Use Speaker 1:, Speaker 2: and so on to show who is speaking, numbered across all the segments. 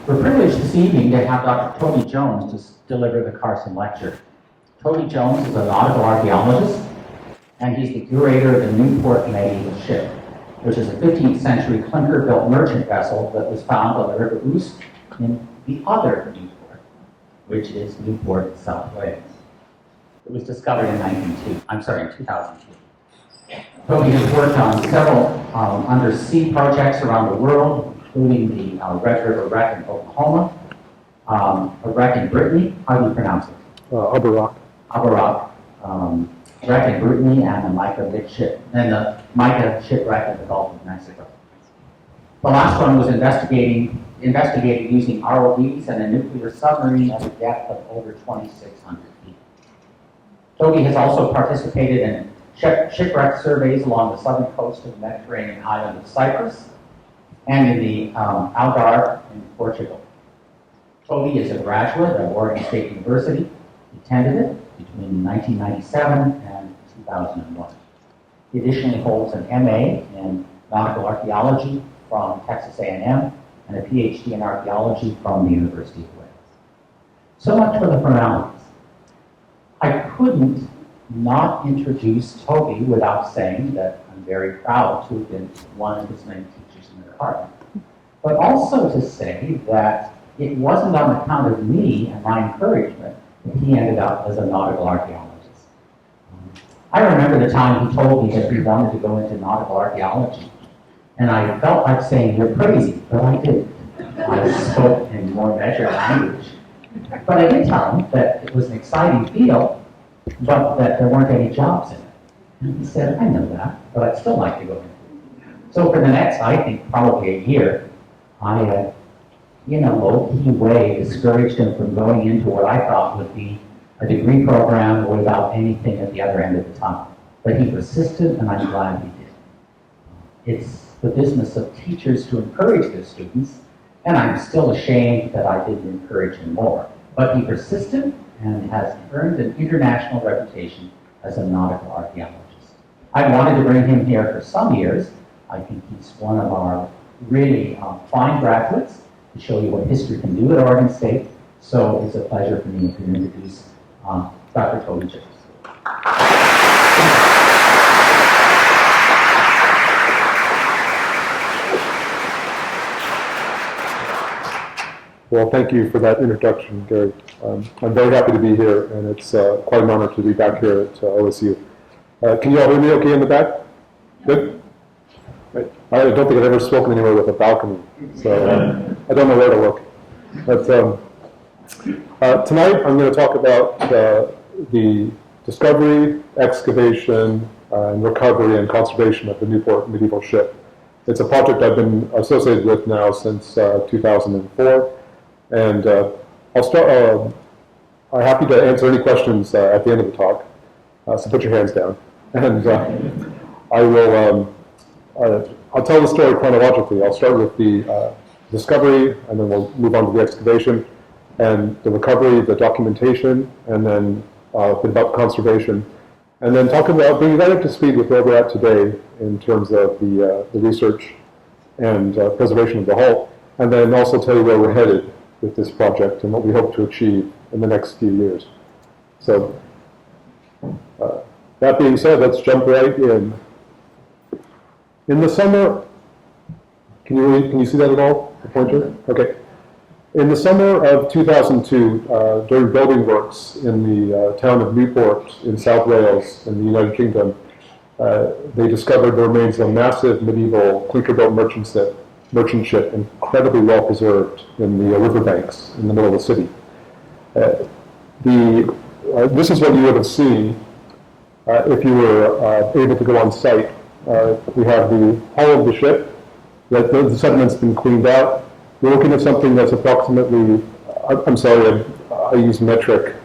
Speaker 1: We're privileged this evening to have Dr. Toby Jones to deliver the Carson Lecture. Toby Jones is a nautical archaeologist, and he's the curator of the Newport medieval ship, which is a 15th century clinker-built merchant vessel that was found on the River Ouse in the other Newport, which is Newport, South Wales. It was discovered in 2002. Toby has worked on several undersea projects around the world, including the Red River wreck in Oklahoma, a wreck in Brittany. How do you pronounce it?
Speaker 2: Abarak.
Speaker 1: Wreck in Brittany, and the Mica shipwreck in the Gulf of Mexico. The last one was investigated using ROVs and a nuclear submarine at a depth of over 2,600 feet. Toby has also participated in shipwreck surveys along the southern coast of the Mediterranean island of Cyprus and in the Algarve in Portugal. Toby is a graduate of Oregon State University. He attended it between 1997 and 2001. He additionally holds an MA in nautical archaeology from Texas A&M and a PhD in archaeology from the University of Wales. So much for the formalities. I couldn't not introduce Toby without saying that I'm very proud to have been one of his many teachers in the department, but also to say that it wasn't on account of me and my encouragement that he ended up as a nautical archaeologist. I remember the time he told me that he wanted to go into nautical archaeology, and I felt like saying, "You're crazy," but I did. I spoke in more measured language. But I did tell him that it was an exciting field, but that there weren't any jobs in it. And he said, "I know that, but I'd still like to go into it." So for the next, I think, probably a year, I in a low-key way, discouraged him from going into what I thought would be a degree program without anything at the other end of the tunnel. But he persisted, and I'm glad he did. It's the business of teachers to encourage their students, and I'm still ashamed that I didn't encourage him more. But he persisted and has earned an international reputation as a nautical archaeologist. I wanted to bring him here for some years. I think he's one of our really fine graduates to show you what history can do at Oregon State. So it's a pleasure for me to introduce Dr. Toby Jones.
Speaker 2: Well, thank you for that introduction, Gary. I'm very happy to be here, and it's quite an honor to be back here at OSU. Can you all hear me okay in the back? Good? Right. I don't think I've ever spoken anywhere with a balcony, so I don't know where to look. But tonight I'm going to talk about the discovery, excavation, and recovery and conservation of the Newport medieval ship. It's a project I've been associated with now since 2004. And I'll start. I'm happy to answer any questions at the end of the talk. So put your hands down, and I will. I'll tell the story chronologically. I'll start with the discovery, and then we'll move on to the excavation, and the recovery, the documentation, and then a bit about conservation, and then talk about bringing that up to speed with where we're at today in terms of the research and preservation of the hull, and then also tell you where we're headed with this project and what we hope to achieve in the next few years. So, that being said, let's jump right in. In the summer, can you see that at all, the pointer? Okay. In the summer of 2002, during building works in the town of Newport in South Wales in the United Kingdom, they discovered the remains of a massive medieval clinker-built merchant ship, incredibly well preserved in the riverbanks in the middle of the city. This is what you would have seen if you were able to go on site. We have the hull of the ship, that the sediment's been cleaned out. We're looking at something that's approximately, I'm sorry, I use metric.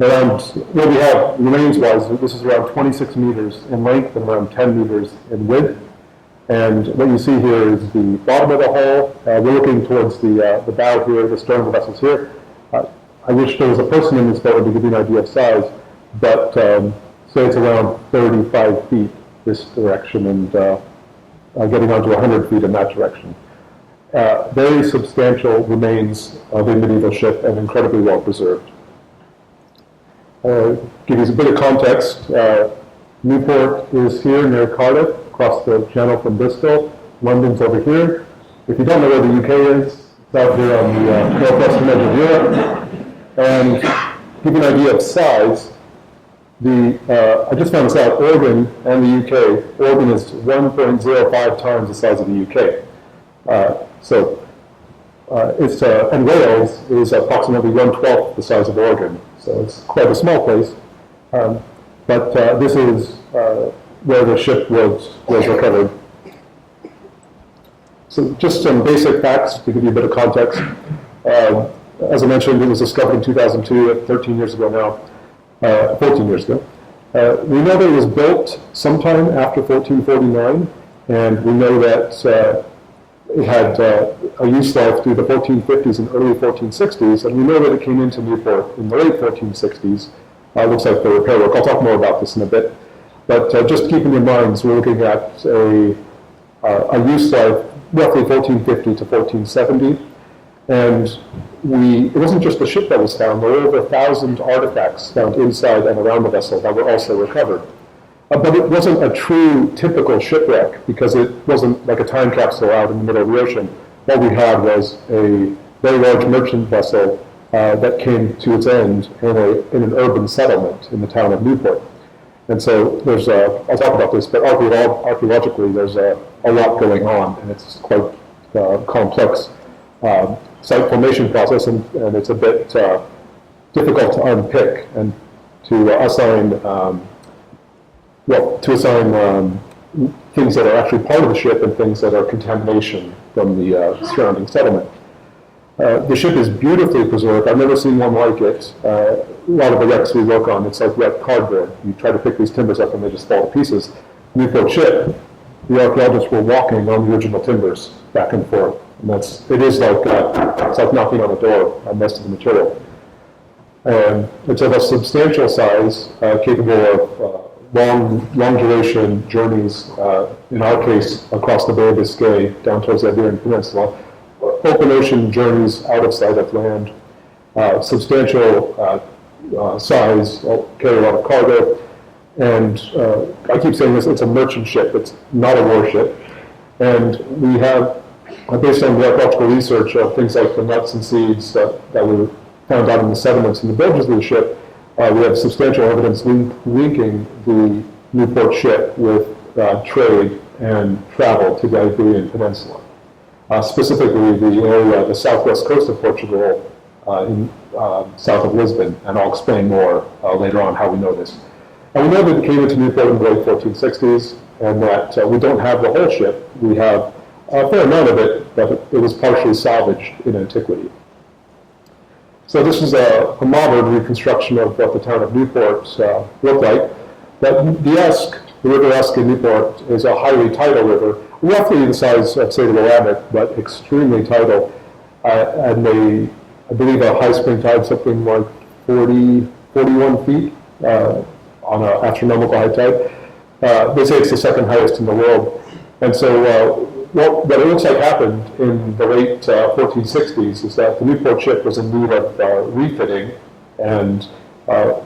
Speaker 2: Around what we have remains-wise, this is around 26 meters in length and around 10 meters in width. And what you see here is the bottom of the hull. We're looking towards the bow here, the stern of the vessel's here. I wish there was a person in this boat to give you an idea of size, but say it's around 35 feet this direction and getting onto 100 feet in that direction. Very substantial remains of a medieval ship and incredibly well preserved. Give you a bit of context. Newport is here near Cardiff, across the channel from Bristol. London's over here. If you don't know where the UK is, it's out here on the northwestern edge of Europe. And to give you an idea of size, I just found this out, Oregon and the UK, Oregon is 1.05 times the size of the UK. And Wales is approximately 1/12 the size of Oregon. So it's quite a small place. But this is where the ship was recovered. So just some basic facts to give you a bit of context. As I mentioned, it was discovered in 2002, 13 years ago now, 14 years ago. We know that it was built sometime after 1449, and we know that it had a use life through the 1450s and early 1460s, and we know that it came into Newport in the late 1460s. Looks like the repair work. I'll talk more about this in a bit. But just keeping in mind, we're looking at a use life roughly 1450 to 1470. And it wasn't just the ship that was found. There were over 1,000 artifacts found inside and around the vessel that were also recovered. But it wasn't a true typical shipwreck because it wasn't like a time capsule out in the middle of the ocean. What we had was a very large merchant vessel that came to its end in an urban settlement in the town of Newport. And so I'll talk about this, but archaeologically there's a lot going on, and it's quite complex site formation process, and it's a bit difficult to unpick and to assign things that are actually part of the ship and things that are contamination from the surrounding settlement. The ship is beautifully preserved. I've never seen one like it. A lot of the wrecks we work on, it's like wet cardboard. You try to pick these timbers up and they just fall to pieces. Newport ship, the archaeologists were walking on the original timbers back and forth. And it's like knocking on a door on most of the material. And it's of a substantial size, capable of long duration journeys, in our case, across the Bay of Biscay, down towards the Iberian Peninsula. Open ocean journeys out of sight of land, substantial size, carry a lot of cargo, and I keep saying this, it's a merchant ship, it's not a warship, and we have, based on the archaeological research of things like the nuts and seeds that were found out in the sediments in the bilges of the ship, we have substantial evidence linking the Newport ship with trade and travel to the Iberian Peninsula. Specifically the area, the southwest coast of Portugal, south of Lisbon, and I'll explain more later on how we know this. And we know that it came into Newport in the late 1460s, and that we don't have the whole ship. We have a fair amount of it, but it was partially salvaged in antiquity. So this is a modern reconstruction of what the town of Newport looked like. But the River Esk in Newport is a highly tidal river, roughly the size of, say, the Willamette, but extremely tidal. And I believe a high spring tide, something like 41 feet on an astronomical high tide. They say it's the second highest in the world. And so what it looks like happened in the late 1460s is that the Newport ship was in need of refitting, and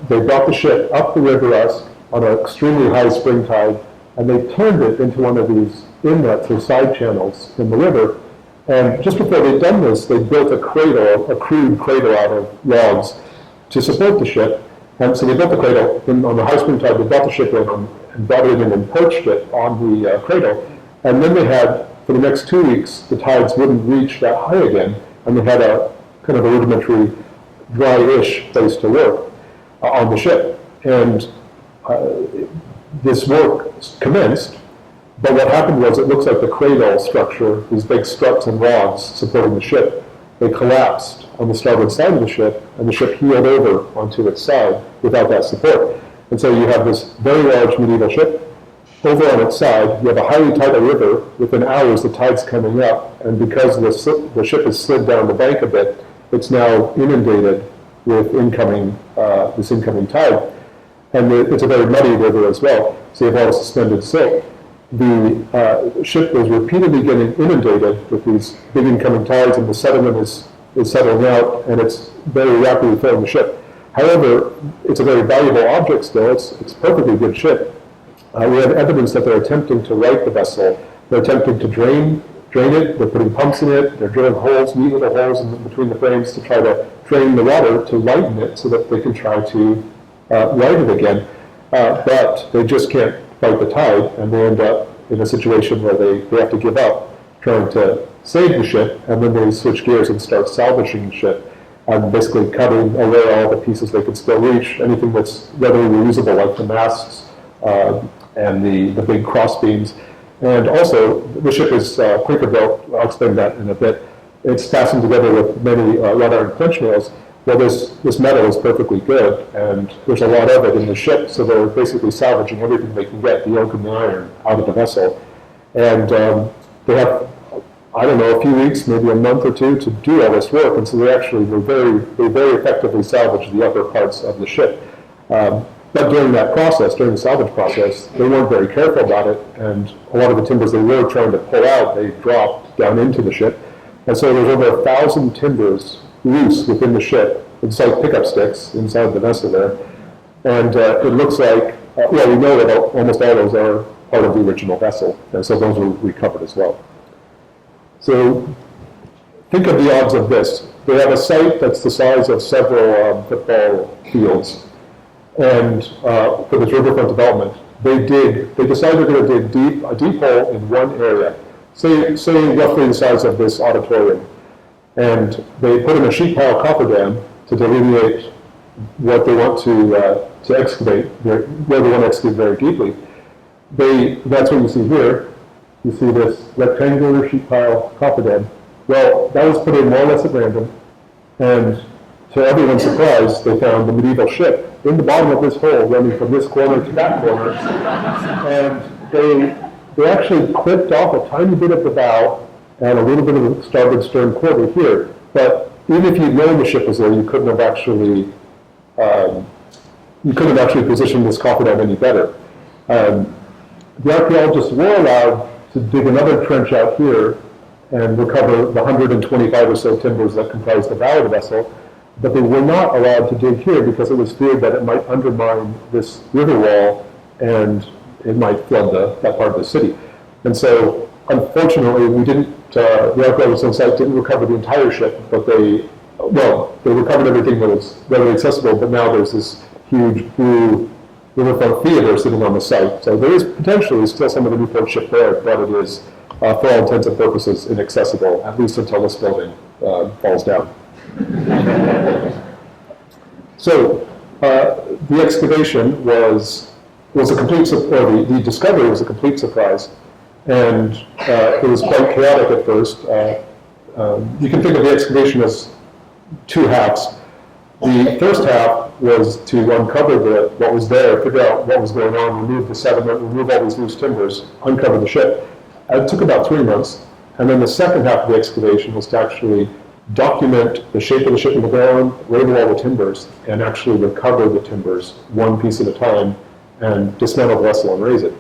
Speaker 2: they brought the ship up the River Esk on an extremely high spring tide, and they turned it into one of these inlets or side channels in the river. And just before they'd done this, they built a crude cradle out of logs to support the ship. And so they built the cradle, and on the high spring tide, they brought the ship in and brought it in and perched it on the cradle. And then they had, for the next 2 weeks, the tides wouldn't reach that high again, and they had a kind of a rudimentary, dry-ish place to work on the ship. And this work commenced, but what happened was it looks like the cradle structure, these big struts and rods supporting the ship, they collapsed on the starboard side of the ship, and the ship heeled over onto its side without that support. And so you have this very large medieval ship. Over on its side, you have a highly tidal river. Within hours, the tide's coming up, and because the ship has slid down the bank a bit, it's now inundated with this incoming tide. And it's a very muddy river as well, so you have all the suspended silt. the ship was repeatedly getting inundated with these big incoming tides, and the sediment is settling out, and it's very rapidly filling the ship. However, it's a very valuable object still. It's a perfectly good ship. We have evidence that they're attempting to right the vessel. They're attempting to drain it. They're putting pumps in it. They're drilling holes, neat little holes in between the frames to try to drain the water to lighten it so that they can try to right it again. But they just can't fight the tide, and they end up in a situation where they have to give up trying to save the ship, and then they switch gears and start salvaging the ship and basically cutting away all the pieces they could still reach, anything that's readily reusable, like the masts and the big cross beams. And also, the ship is clinker built. I'll explain that in a bit. It's fastened together with many wrought iron clinch nails. Well, this metal is perfectly good, and there's a lot of it in the ship, so they're basically salvaging everything they can get, the oak and the iron, out of the vessel. And they have, I don't know, a few weeks, maybe a month or two to do all this work, and so they very effectively salvaged the upper parts of the ship. But during that process, during the salvage process, they weren't very careful about it, and a lot of the timbers they were trying to pull out, they dropped down into the ship. And so there's over 1,000 timbers loose within the ship. It's like pickup sticks inside the vessel there. And it looks like, we know that almost all those are part of the original vessel, and so those were recovered as well. So think of the odds of this. They have a site that's the size of several football fields. And for this riverfront development, they decide they're going to dig a deep hole in one area, say roughly the size of this auditorium. And they put in a sheet pile cofferdam to delineate what they want to excavate, where they want to excavate very deeply. That's what you see here. You see this rectangular sheet pile cofferdam. Well, that was put in more or less at random, and to everyone's surprise, they found the medieval ship in the bottom of this hole, running from this corner to that corner, and they actually clipped off a tiny bit of the bow and a little bit of the starboard stern quarter here. But even if you'd known the ship was there, you couldn't have actually positioned this cofferdam any better. The archaeologists were allowed to dig another trench out here and recover the 125 or so timbers that comprise the bow of the vessel, but they were not allowed to dig here because it was feared that it might undermine this river wall and it might flood that part of the city. And so, unfortunately, the archaeologists on site didn't recover the entire ship, but they recovered everything that was readily accessible, but now there's this huge blue riverfront theater sitting on the site. So there is potentially still some of the Newport ship there, but it is, for all intents and purposes, inaccessible, at least until this building falls down. So the excavation was a complete, or the discovery was a complete surprise, and it was quite chaotic at first. You can think of the excavation as two halves. The first half was to uncover what was there, figure out what was going on, remove the sediment, remove all these loose timbers, uncover the ship. It took about 3 months. And then the second half of the excavation was to actually document the shape of the ship in the ground, label all the timbers, and actually recover the timbers one piece at a time and dismantle the vessel and raise it.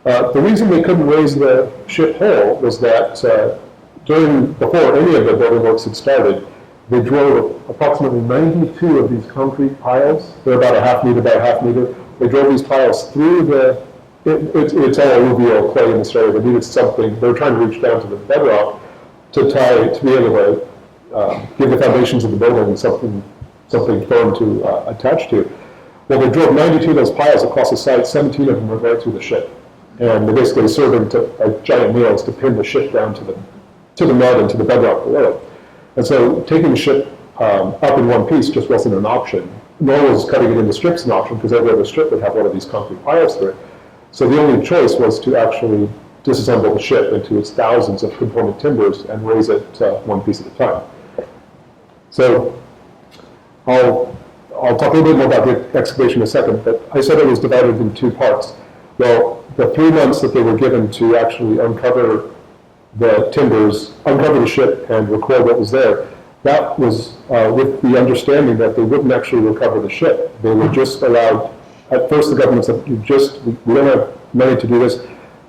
Speaker 2: The reason they couldn't raise the ship whole was that before any of the building works had started, they drove approximately 92 of these concrete piles. They're about a half meter by a half meter. They drove these piles through it's all alluvial clay in this area. They needed something. They were trying to reach down to the bedrock to be able to give the foundations of the building something firm to attach to. Well, they drove 92 of those piles across the site. 17 of them went right through the ship, and they basically served giant nails to pin the ship down to the mud and to the bedrock below it. And so taking the ship up in one piece just wasn't an option, nor was cutting it into strips an option, because every other strip would have one of these concrete piles through it. So the only choice was to actually disassemble the ship into its thousands of component timbers and raise it one piece at a time. So I'll talk a little bit more about the excavation in a second, but I said it was divided in two parts. Well, the 3 months that they were given to actually uncover the timbers, uncover the ship, and record what was there, that was with the understanding that they wouldn't actually recover the ship. They were just allowed, at first the government said, we don't have money to do this.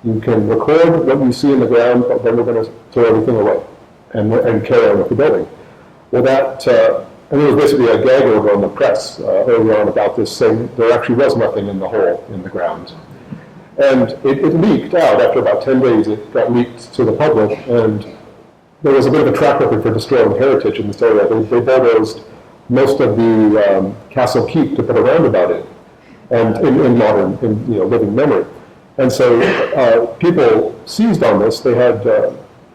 Speaker 2: you can record what you see in the ground, but then we're going to throw everything away and carry on with the building. Well, and there was basically a gag order on the press earlier on about this, saying there actually was nothing in the hole in the ground. And it leaked out after about 10 days. It got leaked to the public, and there was a bit of a track record for destroying heritage in this area. They bulldozed most of the castle keep to put a roundabout in, and in modern, living memory. And so people seized on this. They had,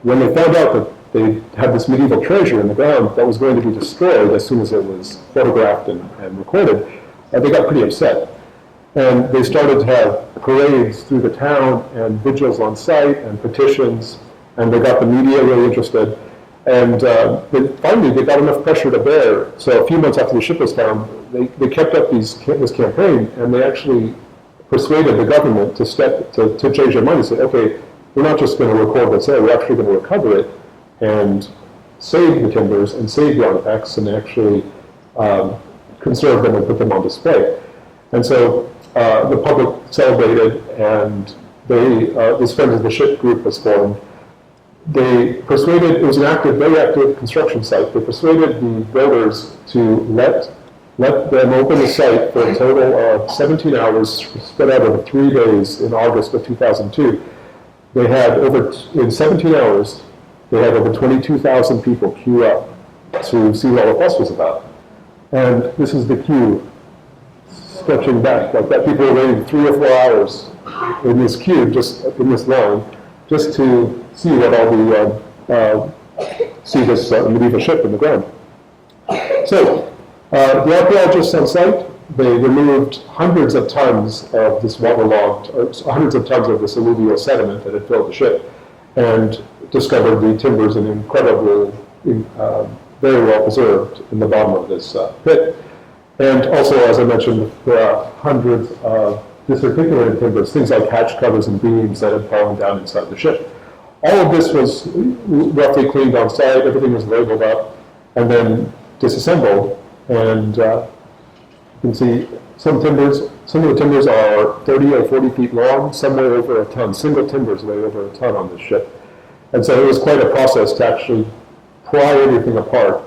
Speaker 2: when they found out that they had this medieval treasure in the ground that was going to be destroyed as soon as it was photographed and recorded, they got pretty upset. And they started to have parades through the town and vigils on site and petitions, and they got the media really interested. And finally, they got enough pressure to bear. So a few months after the ship was found, they kept up this campaign, and they actually persuaded the government to change their mind and say, okay, we're not just going to record what's there, we're actually going to recover it and save the timbers and save the artifacts and actually conserve them and put them on display. And so the public celebrated, and this Friends of the Ship group was formed. They persuaded, it was an very active construction site, they persuaded the builders to let them open the site for a total of 17 hours spread out over 3 days in August of 2002. They had in 17 hours, they had over 22,000 people queue up to see what the fuss was about. And this is the queue stretching back like that. People were waiting 3 or 4 hours in this queue, just in this line, just to see what all see this medieval ship in the ground. So the archaeologists on site, they removed hundreds of tons of this waterlogged, or hundreds of tons of this alluvial sediment that had filled the ship, and discovered the timbers in incredibly, very well preserved in the bottom of this pit. And also, as I mentioned, there are hundreds of disarticulated timbers, things like hatch covers and beams that had fallen down inside the ship. All of this was roughly cleaned on site, everything was labeled up, and then disassembled. And you can see some of the timbers are 30 or 40 feet long, some weigh over a ton. Single timbers weigh over a ton on this ship. And so it was quite a process to actually pry everything apart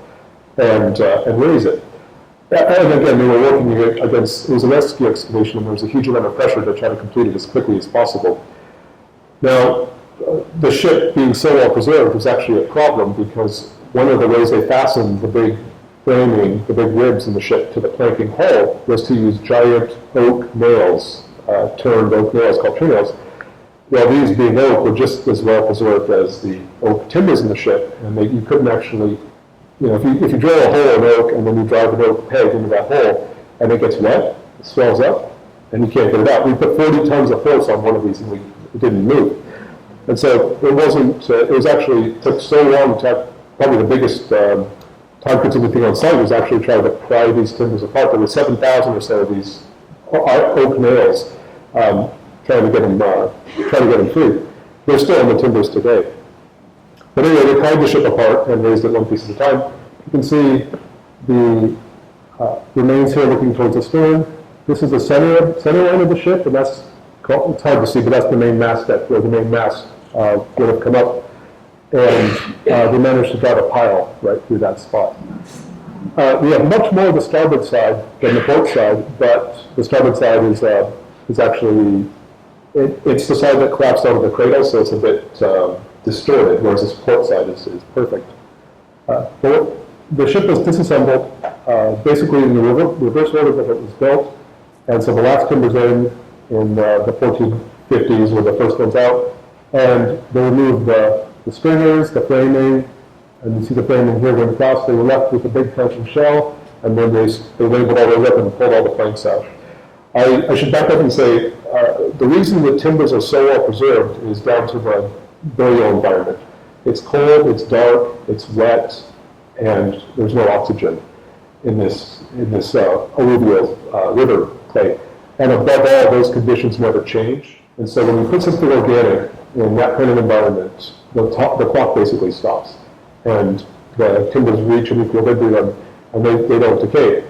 Speaker 2: and raise it. And again, they were working against, it was a rescue excavation, and there was a huge amount of pressure to try to complete it as quickly as possible. Now, the ship being so well preserved was actually a problem, because one of the ways they fastened the big framing, the big ribs in the ship to the planking hull, was to use giant oak nails, turned oak nails called trinails. Well, these being oak were just as well preserved as the oak timbers in the ship, and you couldn't actually, if you drill a hole in oak and then you drive an oak peg into that hole and it gets wet, it swells up, and you can't get it out. We put 40 tons of force on one of these and it didn't move. And so it took so long to have, probably the biggest time-consuming thing on site was actually trying to pry these timbers apart. There were 7,000 or so of these oak nails trying to get them free. They're still on the timbers today. But anyway, they pried the ship apart and raised it one piece at a time. You can see the remains here looking towards the stern. This is the center line of the ship, and it's hard to see, but that's the main mast deck, where the main mast would have come up. And they managed to drive a pile right through that spot. We have much more of the starboard side than the port side, but the starboard side is actually, it's the side that collapsed out of the cradle, so it's a bit distorted, whereas this port side is perfect. The ship was disassembled basically in the reverse order that it was built, and so the last timbers in the 1450s were the first ones out, and they removed the stringers, the framing, and you see the framing here went across. They were left with the big planking shell, and then they labeled all those up and pulled all the planks out. I should back up and say the reason the timbers are so well preserved is down to the burial environment. It's cold, it's dark, it's wet, and there's no oxygen in this alluvial river clay. And above all, those conditions never change. And so when you put something organic in that kind of environment, the clock basically stops, and the timbers reach an equilibrium, and they don't decay.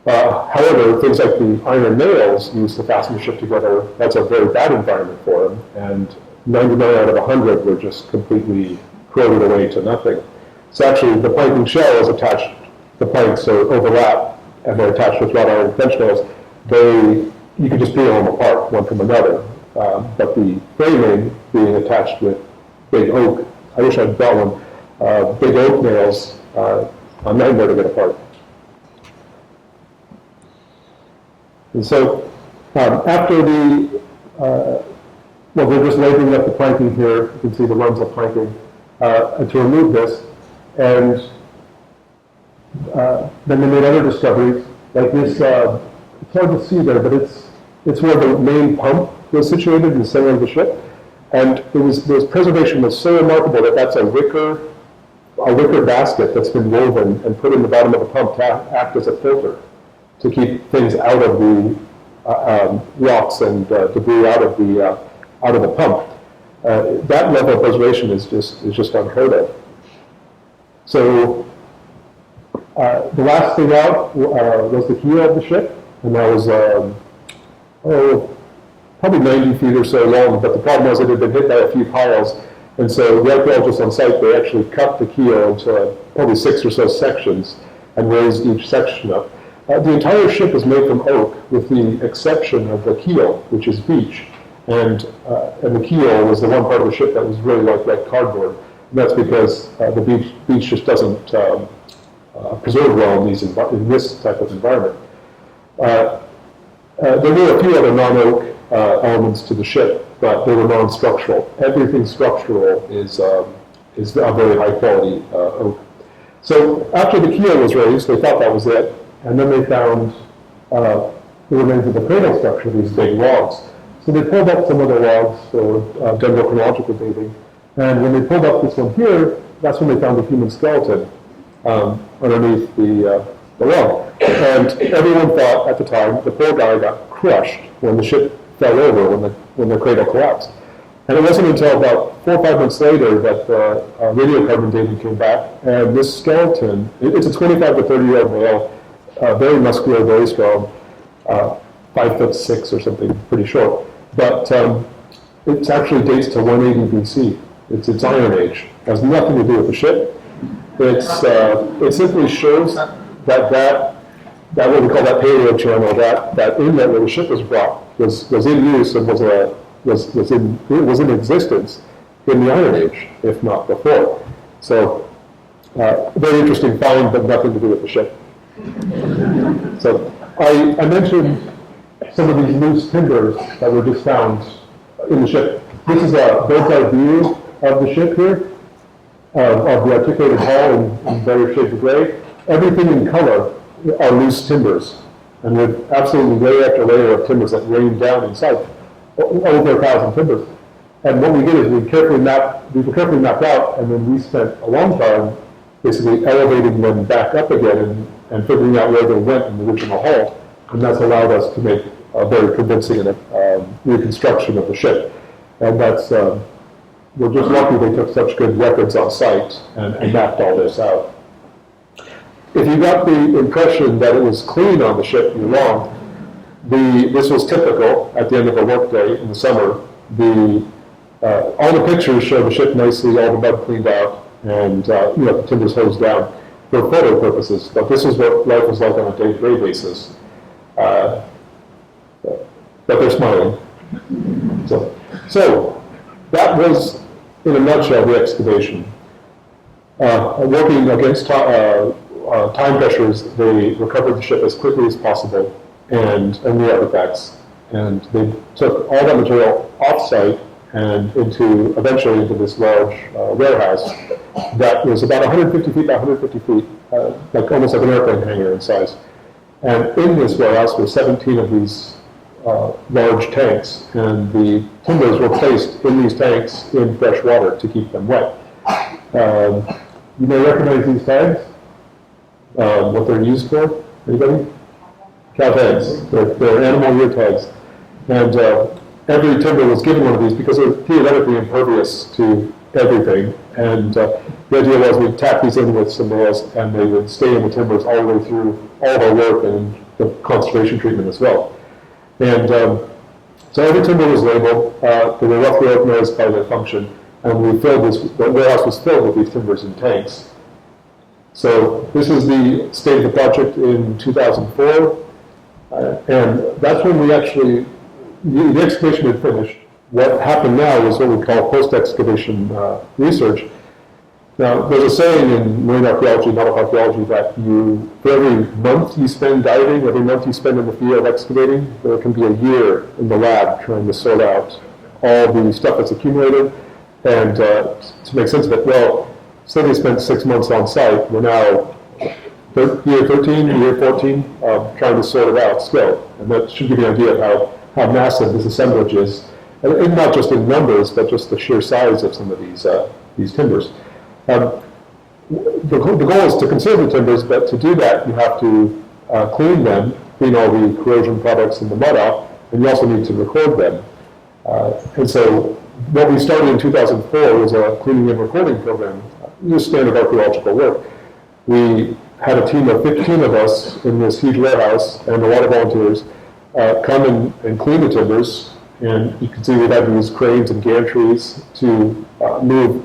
Speaker 2: However, things like the iron nails used to fasten the ship together, that's a very bad environment for them, and 99 out of 100 were just completely corroded away to nothing. So actually, the planking shell is attached, the planks are overlap, and they're attached with wrought iron bench nails. You could just peel them apart, one from another. But the framing being attached with big oak, I wish I'd brought one, big oak nails, a nightmare to get apart. And so after well, we're just labeling up the planking here. You can see the runs of planking to remove this. And then they made other discoveries, like this, it's hard to see there, but it's where the main pump was situated in the center of the ship. And the preservation was so remarkable that that's a wicker basket that's been woven and put in the bottom of the pump to act as a filter, to keep things out of the rocks and debris out of the pump. That level of preservation is just unheard of. So the last thing out was the keel of the ship, and that was probably 90 feet or so long. But the problem was it had been hit by a few piles, and so the archaeologists on site, they actually cut the keel into probably 6 or so sections and raised each section up. The entire ship is made from oak, with the exception of the keel, which is beech. And the keel was the one part of the ship that was really like cardboard. And that's because the beech just doesn't preserve well in this type of environment. There were a few other non-oak elements to the ship, but they were non-structural. Everything structural is a very high quality oak. So after the keel was raised, they thought that was it. And then they found the remains of the cradle structure, these big logs. So they pulled up some of the logs for dendrochronological dating. And when they pulled up this one here, that's when they found a human skeleton underneath the log. And everyone thought at the time the poor guy got crushed when the ship fell over, when the cradle collapsed. And it wasn't until about 4 or 5 months later that the radiocarbon dating came back, and this skeleton, it's a 25 to 30-year-old male, very muscular, very strong, 5'6" or something, pretty short. But it actually dates to 180 BC. It's Iron Age. It has nothing to do with the ship. It simply shows that what we call that paleo channel, that inlet where the ship was brought, was in use and was in existence in the Iron Age, if not before. So, very interesting find, but nothing to do with the ship. So, I mentioned some of these loose timbers that were just found in the ship. This is a bird's eye view of the ship here, of the articulated hull in various shades of gray. Everything in color are loose timbers, and with absolutely layer after layer of timbers that rain down inside, over 1,000 timbers. And what we did is we were carefully mapped out, and then we spent a long time basically elevating them back up again and figuring out where they went in the original hull, and that's allowed us to make a very convincing reconstruction of the ship. And that's, we're just lucky they took such good records on site and mapped all this out. If you got the impression that it was clean on the ship, you're wrong. This was typical at the end of a workday in the summer. All the pictures show the ship nicely, all the mud cleaned out, and the timbers hosed down for photo purposes. But this is what life was like on a day-to-day basis. But they're smiling. So that was, in a nutshell, the excavation. Working against time pressures, they recovered the ship as quickly as possible and the artifacts. And they took all that material off-site and eventually into this large warehouse that was about 150 feet by 150 feet, almost like an airplane hangar in size. And in this warehouse were 17 of these large tanks, and the timbers were placed in these tanks in fresh water to keep them wet. You may recognize these tags, what they're used for. Anybody? Cow tags. They're animal ear tags. And every timber was given one of these because they're theoretically impervious to everything. And the idea was we'd tack these in with some nails, and they would stay in the timbers all the way through all of our work and the conservation treatment as well. And so every timber was labeled, they were roughly organized by their function, and the warehouse was filled with these timbers in tanks. So this is the state of the project in 2004, and that's when we actually, the excavation had finished. What happened now is what we call post-excavation research. Now, there's a saying in marine archaeology, naval archaeology, that for every month you spend diving, every month you spend in the field excavating, there can be a year in the lab trying to sort out all the stuff that's accumulated. And to make sense of it, well, say they spent 6 months on site, we're now year 13, year 14, trying to sort it out still. And that should give you an idea of how massive this assemblage is. And not just in numbers, but just the sheer size of some of these timbers. The goal is to conserve the timbers, but to do that, you have to clean them, clean all the corrosion products and the mud off, and you also need to record them. And so what we started in 2004 was a cleaning and recording program, just standard archaeological work. We had a team of 15 of us in this huge warehouse, and a lot of volunteers come and clean the timbers. And you can see we had these cranes and gantries to move,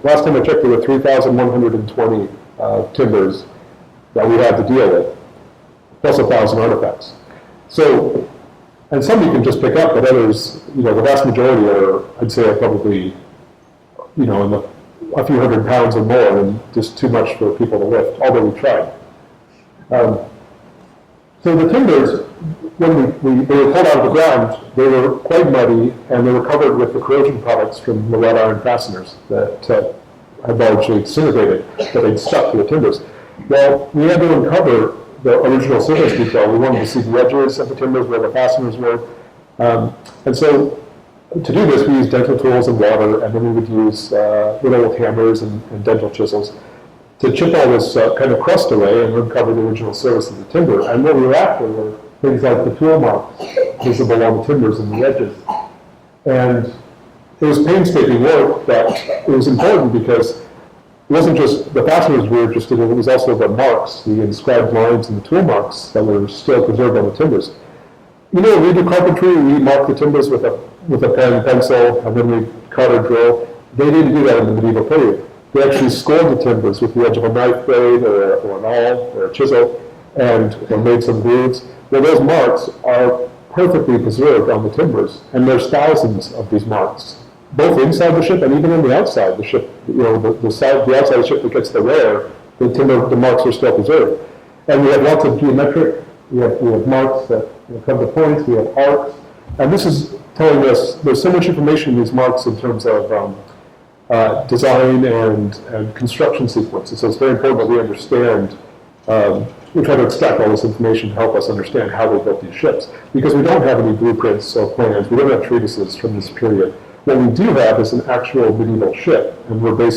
Speaker 2: last time I checked, there were 3,120 timbers that we had to deal with, plus 1,000 artifacts. So, and some you can just pick up, but others, the vast majority are, I'd say, are probably, in a few hundred pounds or more, and just too much for people to lift, although we tried. So the timbers, when they were pulled out of the ground, they were quite muddy, and they were covered with the corrosion products from the wrought iron fasteners that had largely disintegrated, that had stuck to the timbers. Well, we had to uncover the original surface detail. We wanted to see the edges of the timbers, where the fasteners were. And so to do this, we used dental tools and water, and then we would use little hammers and dental chisels to chip all this kind of crust away and uncover the original surface of the timber. And what we were after were things like the tool marks visible on the timbers and the edges. And it was painstaking work, but it was important because it wasn't just the fasteners we were interested in, it was also the marks, the inscribed lines and the tool marks that were still preserved on the timbers. We do carpentry, we mark the timbers with a pen and pencil, and then we cut or drill. They didn't do that in the medieval period. They actually scored the timbers with the edge of a knife blade or an awl or a chisel, and made some grooves. Well, those marks are perfectly preserved on the timbers, and there's thousands of these marks, both inside the ship and even on the outside. The ship, the outside of the ship that gets the wear, the marks are still preserved. And we have lots of geometric, we have marks that come to points, we have arcs, and this is telling us there's so much information in these marks in terms of design and construction sequences. So it's very important that we understand, we try to extract all this information to help us understand how they built these ships. Because we don't have any blueprints or plans, we don't have treatises from this period. What we do have is an actual medieval ship, and we've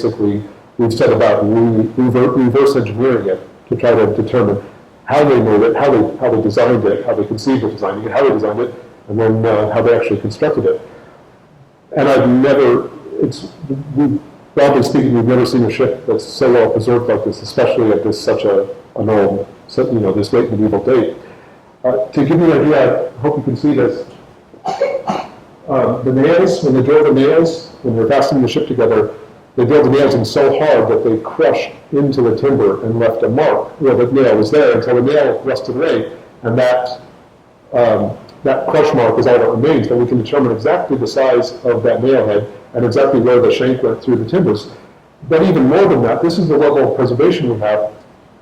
Speaker 2: set about reverse engineering it to try to determine how they made it, how they designed it, how they conceived of designing it, how they designed it, and then how they actually constructed it. And broadly speaking, we've never seen a ship that's so well preserved like this, especially at such an old, this late medieval date. To give you an idea, I hope you can see this. The nails, when they drove the nails, when they're fastening the ship together, they drove the nails in so hard that they crushed into the timber and left a mark where the nail was there until the nail rusted away, and that crush mark is all that remains. But we can determine exactly the size of that nail head and exactly where the shank went through the timbers. But even more than that, this is the level of preservation we have.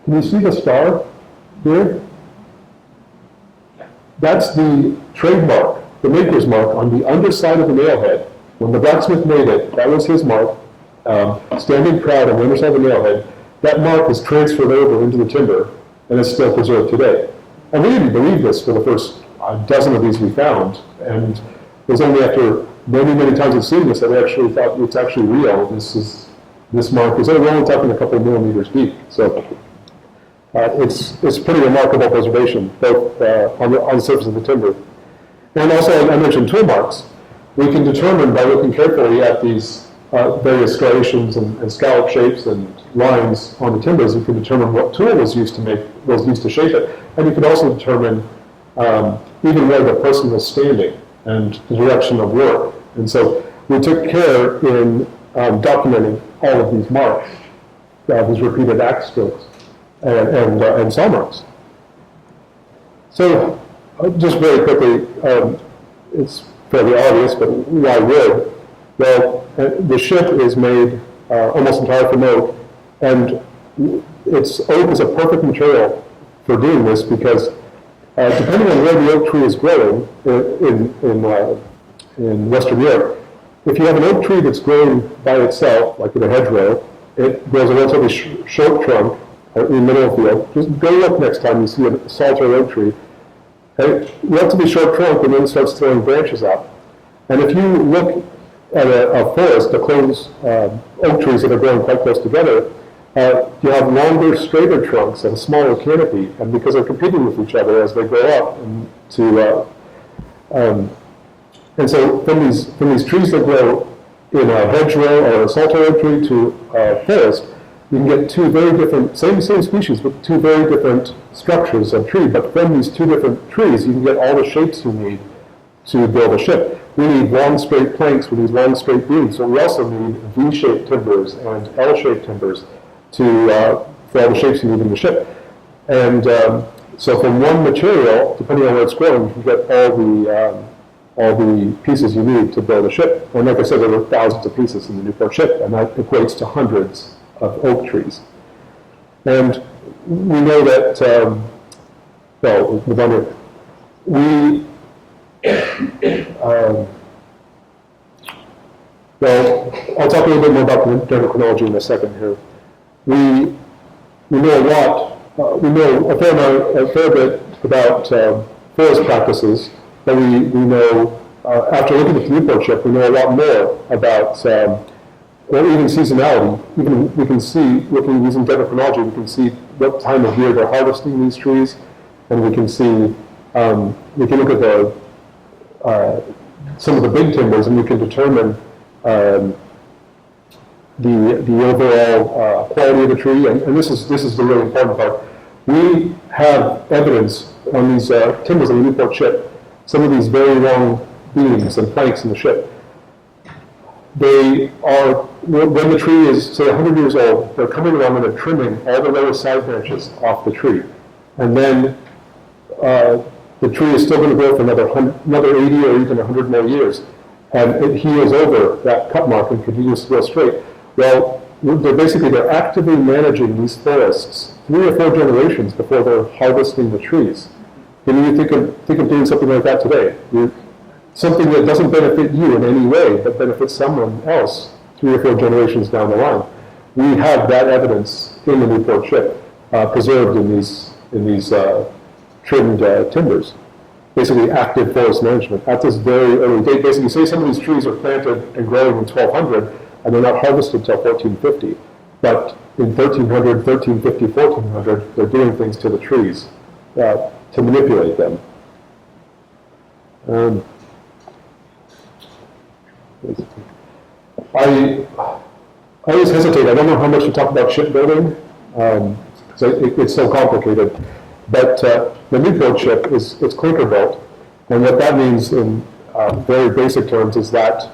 Speaker 2: Can you see the star here? That's the trademark, the maker's mark on the underside of the nail head. When the blacksmith made it, that was his mark, standing proud on the underside of the nail head. That mark is transferred over into the timber, and it's still preserved today. And we didn't believe this for the first dozen of these we found, and it was only after many, many times of seeing this that we actually thought it's actually real. This mark is we're only talking a couple of millimeters deep, so it's pretty remarkable preservation, both on the surface of the timber. And also, I mentioned tool marks. We can determine by looking carefully at these various striations and scallop shapes and lines on the timbers, you can determine what tool was used to shape it, and you can also determine even where the person was standing and the direction of work. And so we took care in documenting all of these marks, these repeated axe strokes, and saw marks. So just very quickly, it's fairly obvious, but why wood? Well, the ship is made almost entirely from oak, and oak is a perfect material for doing this because depending on where the oak tree is growing in Western Europe, if you have an oak tree that's growing by itself, like in a hedgerow, it grows a relatively short trunk in the middle of the field. Just go look next time you see a solitary oak tree. A relatively short trunk, and then it starts throwing branches out. And if you look at a forest that close oak trees that are growing quite close together, you have longer, straighter trunks and a smaller canopy, and because they're competing with each other as they grow up, and so from these trees that grow in a hedgerow or a solitary oak tree to a forest, you can get two very different, same species, but two very different structures of tree. But from these two different trees, you can get all the shapes you need to build a ship. We need long, straight planks. We need long, straight beams. So we also need V-shaped timbers and L-shaped timbers for all the shapes you need in the ship. And so from one material, depending on where it's growing, you can get all the pieces you need to build a ship. And like I said, there were thousands of pieces in the Newport ship, and that equates to hundreds of oak trees. And we know that, I'll talk a little bit more about the general chronology in a second here. We know a lot, we know a fair bit about forest practices, but we know, after looking at the Newport ship, we know a lot more about or even seasonality. Even we can see, using dendrochronology, we can see what time of year they're harvesting these trees, and we can see, we can look at some of the big timbers, and we can determine the overall quality of the tree. And this is the really important part. We have evidence on these timbers on the Newport ship, some of these very long beams and planks in the ship. They are, when the tree is, say, 100 years old, they're coming along and they're trimming all the lower side branches off the tree. And then the tree is still going to grow for another 80 or even 100 more years. And it heals over that cut mark and continues to grow straight. Well, they're actively managing these forests 3 or 4 generations before they're harvesting the trees. Can you think of doing something like that today? Something that doesn't benefit you in any way, but benefits someone else 3 or 4 generations down the line. We have that evidence in the Newport ship, preserved in these trimmed timbers. Basically, active forest management at this very early date. Basically, say some of these trees are planted and growing in 1200, and they're not harvested until 1450. But in 1300, 1350, 1400, they're doing things to the trees to manipulate them. I always hesitate. I don't know how much to talk about shipbuilding, because it's so complicated. But the Newport ship it's clinker built, and what that means in very basic terms is that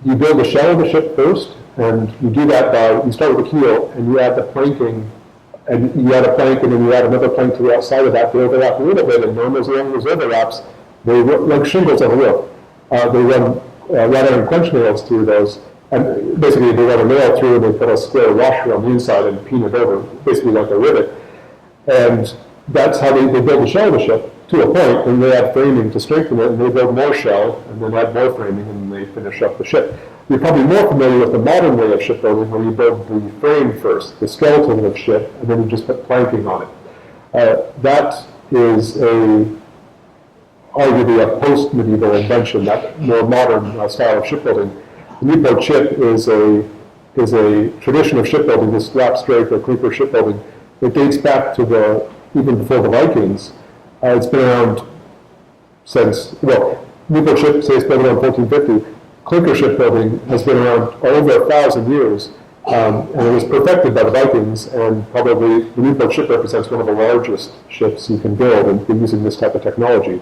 Speaker 2: you build the shell of the ship first, and you do that by, you start with the keel, and you add the planking, and you add a plank, and then you add another plank to the outside of that. They overlap a little bit, and when those overlaps, they like shingles on a roof. They run wrought iron quench nails through those, and basically they run a nail through, and they put a square washer on the inside and pin it over, basically like a rivet. And that's how they build the shell of the ship to a point, and they add framing to strengthen it, and they build more shell, and then add more framing, and they finish up the ship. You're probably more familiar with the modern way of shipbuilding, where you build the frame first, the skeleton of ship, and then you just put planking on it. That is arguably a post-medieval invention, that more modern style of shipbuilding. The Newport ship is a tradition of shipbuilding, this lap straight or clinker shipbuilding. It dates back to even before the Vikings. It's been around since, Newport ship, say it's built around 1450. clinker shipbuilding has been around over 1,000 years, and it was perfected by the Vikings, and probably the Newport ship represents one of the largest ships you can build and using this type of technology.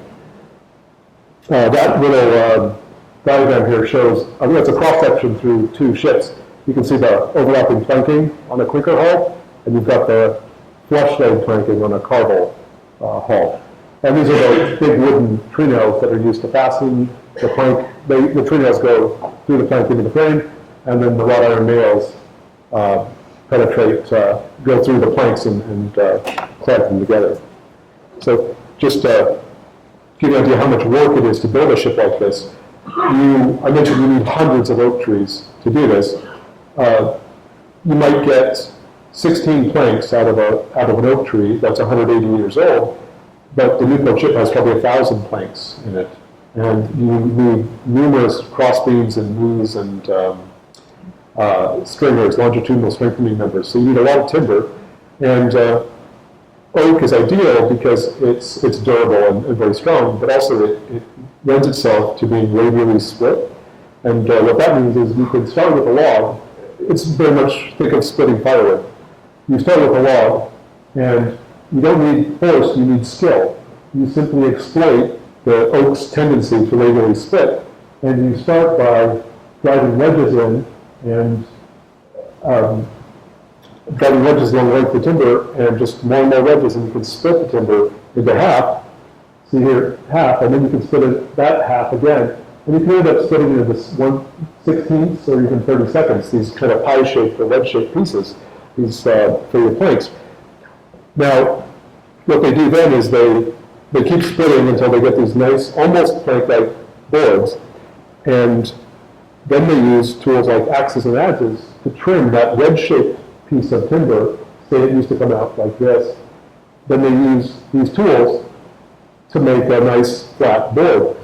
Speaker 2: That little diagram here shows, it's a cross-section through two ships. You can see the overlapping planking on a clinker hull, and you've got the flush leg planking on a carvel hull. And these are the big wooden tree nails that are used to fasten the plank. The tree nails go through the plank into the frame, and then the wrought iron nails penetrate, go through the planks and clamp them together. So just to give you an idea how much work it is to build a ship like this, I mentioned you need hundreds of oak trees to do this. You might get 16 planks out of an oak tree that's 180 years old, but the Newport ship has probably 1,000 planks in it. And you need numerous cross beams and knees and stringers, longitudinal strengthening members. So you need a lot of timber. And oak is ideal because it's durable and very strong, but also it lends itself to being radially split. And what that means is you can start with a log. It's very much, think of splitting firewood. You start with a log, and you don't need force, you need skill. You simply exploit the oak's tendency to radially split. And you start by driving wedges in and driving wedges along the length of the timber, and just more and more wedges, and you can split the timber into half. See here, half, and then you can split that half again. And you can end up splitting it into 1/16 or even 30 these kind of pie-shaped or wedge-shaped pieces, these for your planks. Now, what they do then is they keep splitting until they get these nice, almost plank-like boards, and then they use tools like axes and adze to trim that wedge-shaped piece of timber. Say it used to come out like this. Then they use these tools to make a nice flat board.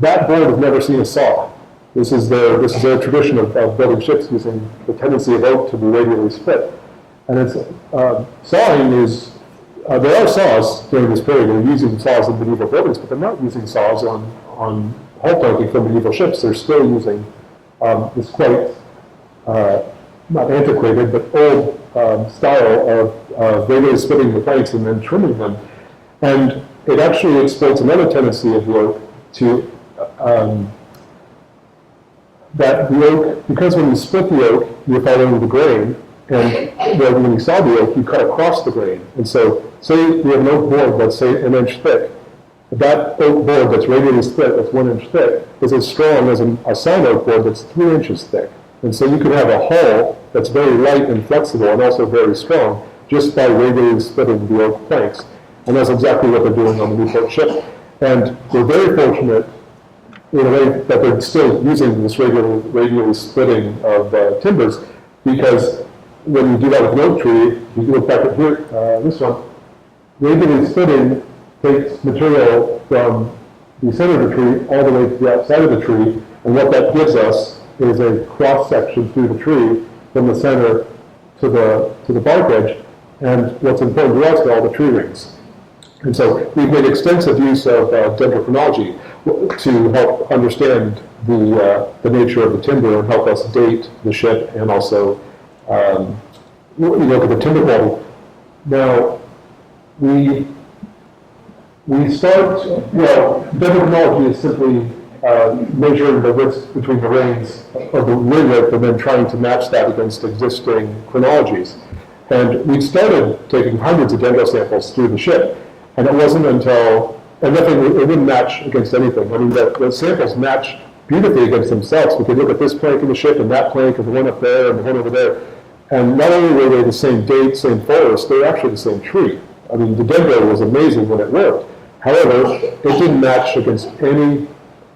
Speaker 2: That board has never seen a saw. This is their tradition of building ships using the tendency of oak to be radially split. And it's sawing is, there are saws during this period. They're using saws in medieval buildings, but they're not using saws on hull planking for medieval ships. They're still using this quite, not antiquated, but old style of radially splitting the planks and then trimming them. And it actually exploits another tendency of the oak to that the oak, because when you split the oak, you're following the grain, and when you saw the oak, you cut across the grain. And so, say we have an oak board that's, say, 1 inch thick. That oak board that's radially split, that's 1 inch thick, is as strong as a sawn oak board that's 3 inches thick. And so you can have a hull that's very light and flexible and also very strong just by radially splitting the oak planks. And that's exactly what they're doing on the Newport ship. And we're very fortunate in a way that they're still using this radially splitting of timbers, because when you do that with an oak tree, you can look back at here, this one, radially splitting takes material from the center of the tree all the way to the outside of the tree, and what that gives us is a cross-section through the tree from the center to the bark edge, and what's important to us are all the tree rings. And so we've made extensive use of dendrochronology to help understand the nature of the timber and help us date the ship, and also look at the timber quality. Now, we start, dendrochronology is simply measuring the width between the rings of the ring width and then trying to match that against existing chronologies. And we started taking hundreds of dendro samples through the ship. And it wasn't until, and nothing, it wouldn't match against anything. I mean, the samples match beautifully against themselves. We could look at this plank in the ship and that plank and the one up there and the one over there. And not only were they the same date, same forest, they were actually the same tree. I mean, the dendro was amazing when it worked. However, it didn't match against any,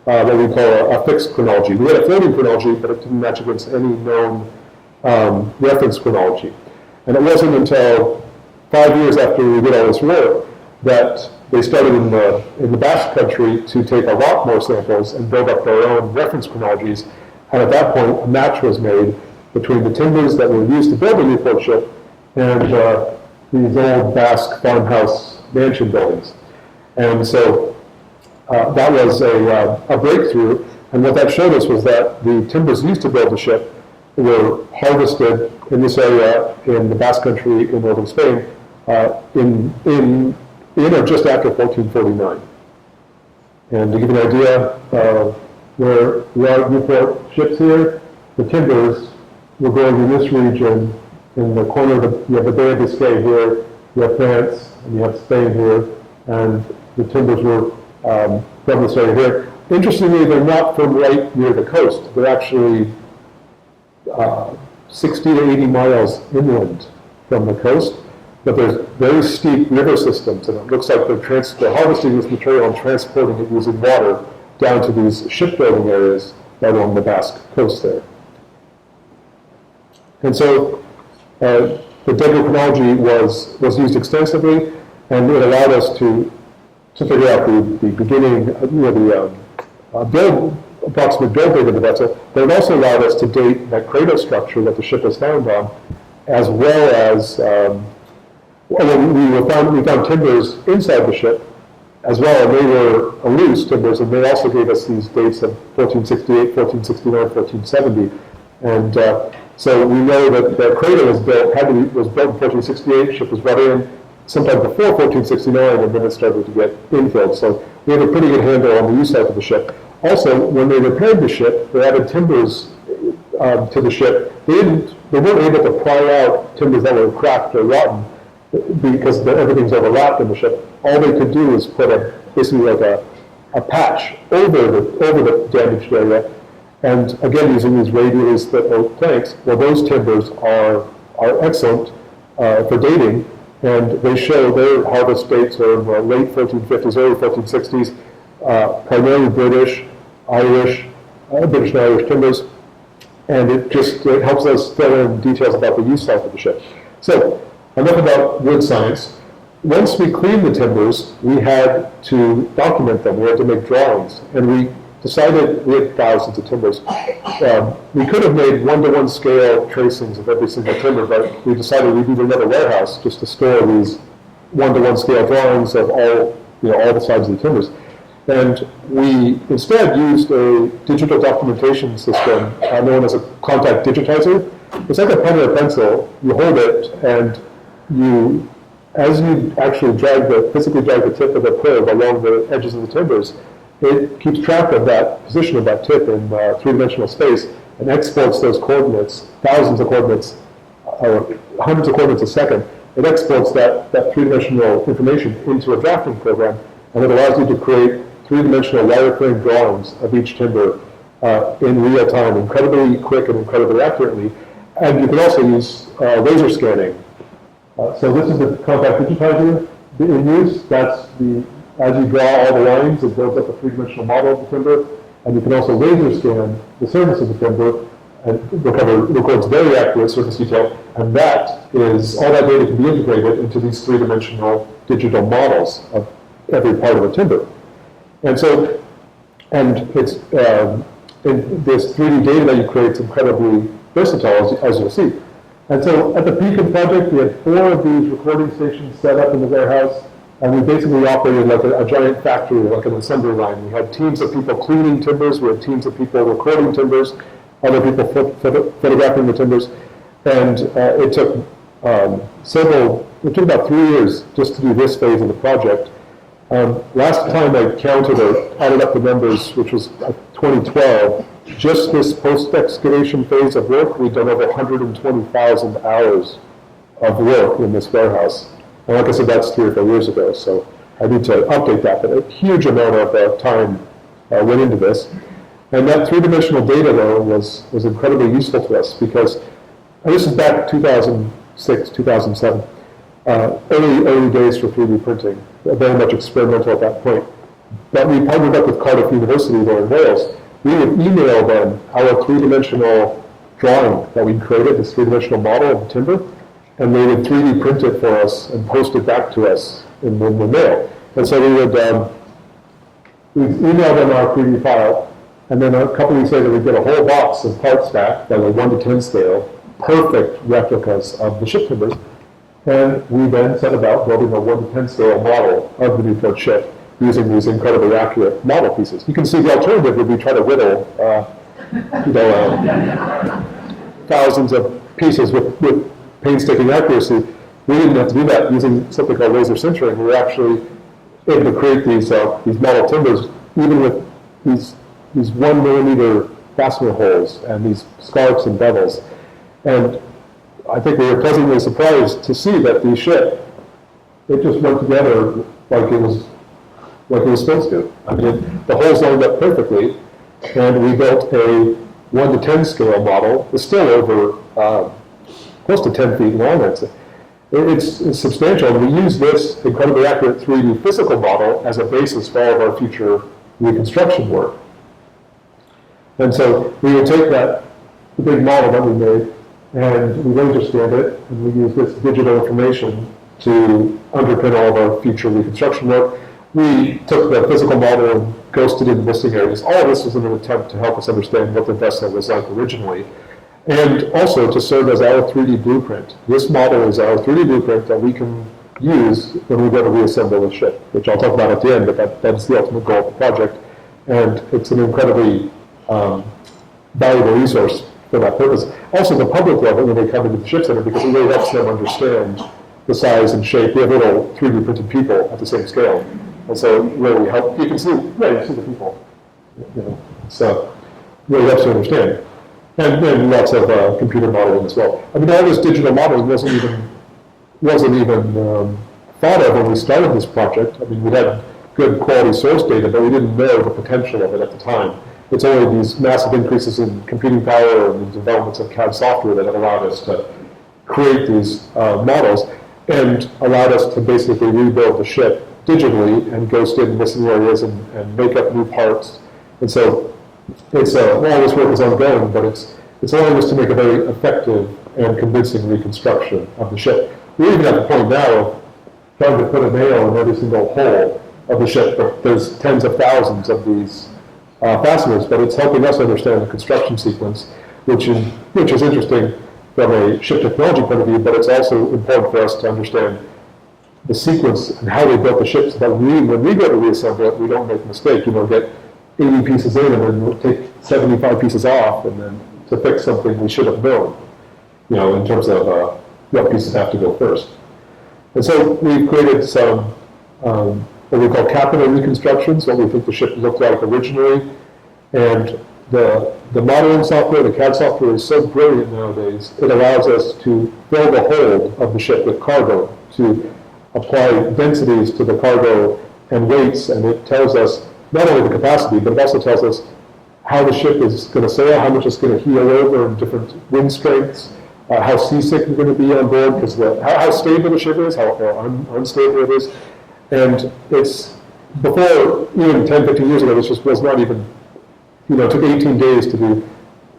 Speaker 2: what we call a fixed chronology. We had a floating chronology, but it didn't match against any known reference chronology. And it wasn't until 5 years after we did all this work that they started in the Basque Country to take a lot more samples and build up their own reference chronologies. And at that point, a match was made between the timbers that were used to build the Newport ship and these old Basque farmhouse mansion buildings. And so that was a breakthrough. And what that showed us was that the timbers used to build the ship were harvested in this area in the Basque Country in northern Spain in or just after 1449. And to give you an idea of where we are Newport ships here, the timbers were growing in this region in the corner of you have the Bay of Biscay here, you have France, and you have Spain here, and the timbers were from this area here. Interestingly, they're not from right near the coast. They're actually 60 to 80 miles inland from the coast, but there's very steep river systems, and it looks like they're harvesting this material and transporting it using water down to these shipbuilding areas right along the Basque coast there. And so the dendrochronology was used extensively, and it allowed us to figure out the beginning, approximate build date of the vessel, but it also allowed us to date that cradle structure that the ship was found on, as well as we found timbers inside the ship as well, and they were loose timbers, and they also gave us these dates of 1468, 1469, 1470, and so we know that the cradle was built in 1468, ship was brought in sometime before 1469, and then it started to get infilled. So we have a pretty good handle on the use life of the ship. Also, when they repaired the ship, they added timbers to the ship. They weren't able to pry out timbers that were cracked or rotten because everything's overlapped in the ship. All they could do is put basically like a patch over the damaged area. And again, using these radially split oak planks, well, those timbers are excellent for dating, and they show their harvest dates are in the late 1450s, early 1460s, primarily British and Irish timbers, and it helps us fill in details about the use life of the ship. So, enough about wood science. Once we cleaned the timbers, we had to document them. We had to make drawings, and we decided we had thousands of timbers. We could have made one-to-one scale tracings of every single timber, but we decided we'd need another warehouse just to store these one-to-one scale drawings of all the sides of the timbers. And we instead used a digital documentation system known as a contact digitizer. It's like a pen or a pencil. You hold it, and as you actually physically drag the tip of the probe along the edges of the timbers, it keeps track of that position of that tip in three-dimensional space and exports those coordinates, thousands of coordinates, or hundreds of coordinates a second. It exports that three-dimensional information into a drafting program, and it allows you to create three-dimensional wireframe drawings of each timber in real time, incredibly quick and incredibly accurately. And you can also use laser scanning. So this is the compact digitizer in use. As you draw all the lines, it builds up a three-dimensional model of the timber, and you can also laser scan the surface of the timber and records very accurate surface detail, and all that data can be integrated into these three-dimensional digital models of every part of a timber. And it's this 3D data that you create is incredibly versatile, as you'll see. And so at the Beacon project, we had 4 of these recording stations set up in the warehouse, and we basically operated like a giant factory, like an assembly line. We had teams of people cleaning timbers, we had teams of people recording timbers, other people photographing the timbers, and it took about 3 years just to do this phase of the project. Last time I counted or added up the numbers, which was 2012, just this post-excavation phase of work, we've done over 120,000 hours of work in this warehouse. And like I said, that's 3 or 4 years ago, so I need to update that. But a huge amount of time went into this. And that three-dimensional data, though, was incredibly useful to us because, and this is back 2006, 2007, early days for 3D printing, very much experimental at that point. But we partnered up with Cardiff University there in Wales. We would email them our three-dimensional drawing that we'd created, this three-dimensional model of the timber, and they would 3D print it for us and post it back to us in the mail. And so we'd email them our 3D file, and then a couple weeks later we'd get a whole box of parts back that were 1 to 10 scale, perfect replicas of the ship timbers, and we then set about building a 1 to 10 scale model of the Newport ship using these incredibly accurate model pieces. You can see the alternative would be try to whittle, thousands of pieces with painstaking accuracy. We didn't have to do that using something called laser sintering. We were actually able to create these model timbers, even with these 1 millimeter fastener holes and these scarps and bevels. And I think we were pleasantly surprised to see that the ship, it just went together like it was supposed to. I mean, the holes lined up perfectly, and we built a 1 to 10 scale model. It's still over close to 10 feet long, I'd say. It's substantial. We use this incredibly accurate 3D physical model as a basis for all of our future reconstruction work. And so we would take the big model that we made, and we laser scanned it, and we use this digital information to underpin all of our future reconstruction work. We took the physical model and ghosted in missing areas. All of this was in an attempt to help us understand what the vessel was like originally, and also to serve as our 3D blueprint. This model is our 3D blueprint that we can use when we go to reassemble the ship, which I'll talk about at the end, but that's the ultimate goal of the project. And it's an incredibly valuable resource for that purpose. Also, the public love it when they come into the ship center because it really helps them understand the size and shape. We have little 3D printed people at the same scale. And so it really helps. You can see, you see the people. So it really helps you understand. And lots of computer modeling as well. I mean, all this digital modeling wasn't even thought of when we started this project. I mean, we had good quality source data, but we didn't know the potential of it at the time. It's only these massive increases in computing power and the developments of CAD software that have allowed us to create these models and allowed us to basically rebuild the ship digitally and ghost in missing areas and make up new parts. And so it's all this work is ongoing, but it's allowing us to make a very effective and convincing reconstruction of the ship. We're even at the point now of trying to put a nail in every single hole of the ship, but there's tens of thousands of these fasteners, but it's helping us understand the construction sequence, which is interesting from a ship technology point of view, but it's also important for us to understand the sequence and how they built the ship so that when we go to reassemble it, we don't make a mistake, get 80 pieces in and then we'll take 75 pieces off and then to fix something we should have known, in terms of what pieces have to go first. And so we've created some what we call capital reconstructions, what we think the ship looked like originally. And the modeling software, the CAD software is so brilliant nowadays, it allows us to fill the hold of the ship with cargo, to apply densities to the cargo and weights, and it tells us not only the capacity, but it also tells us how the ship is going to sail, how much it's going to heel over in different wind strengths, how seasick you're going to be on board, because how stable the ship is, how unstable it is. And it's, before, even 10, 15 years ago, this just was not even, it took 18 days to do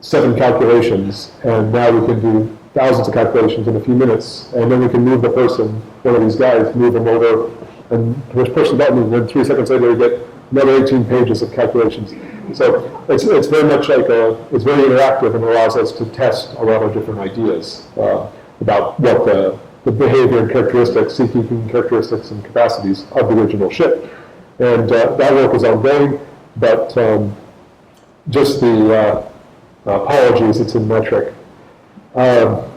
Speaker 2: 7 calculations, and now we can do thousands of calculations in a few minutes, and then we can move the person, one of these guys, move them over, and push the button, and then 3 seconds later we get another 18 pages of calculations. So it's very much like it's very interactive and allows us to test a lot of different ideas about what the behavior and characteristics, seakeeping characteristics and capacities of the original ship. And that work is ongoing, but just the apologies, it's in metric. Well,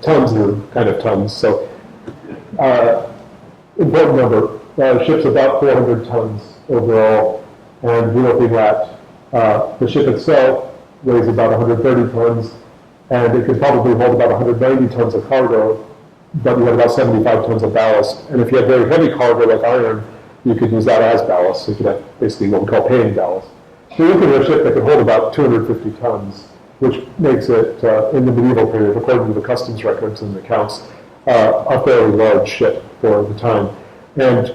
Speaker 2: tons are kind of tons. So important number. Ship's about 400 tons overall, and we're looking at the ship itself weighs about 130 tons, and it could probably hold about 190 tons of cargo, but you have about 75 tons of ballast. And if you have very heavy cargo like iron, you could use that as ballast. So you could have basically what we call paying ballast. So you're looking at a ship that could hold about 250 tons, which makes it, in the medieval period, according to the customs records and accounts, a fairly large ship for the time. And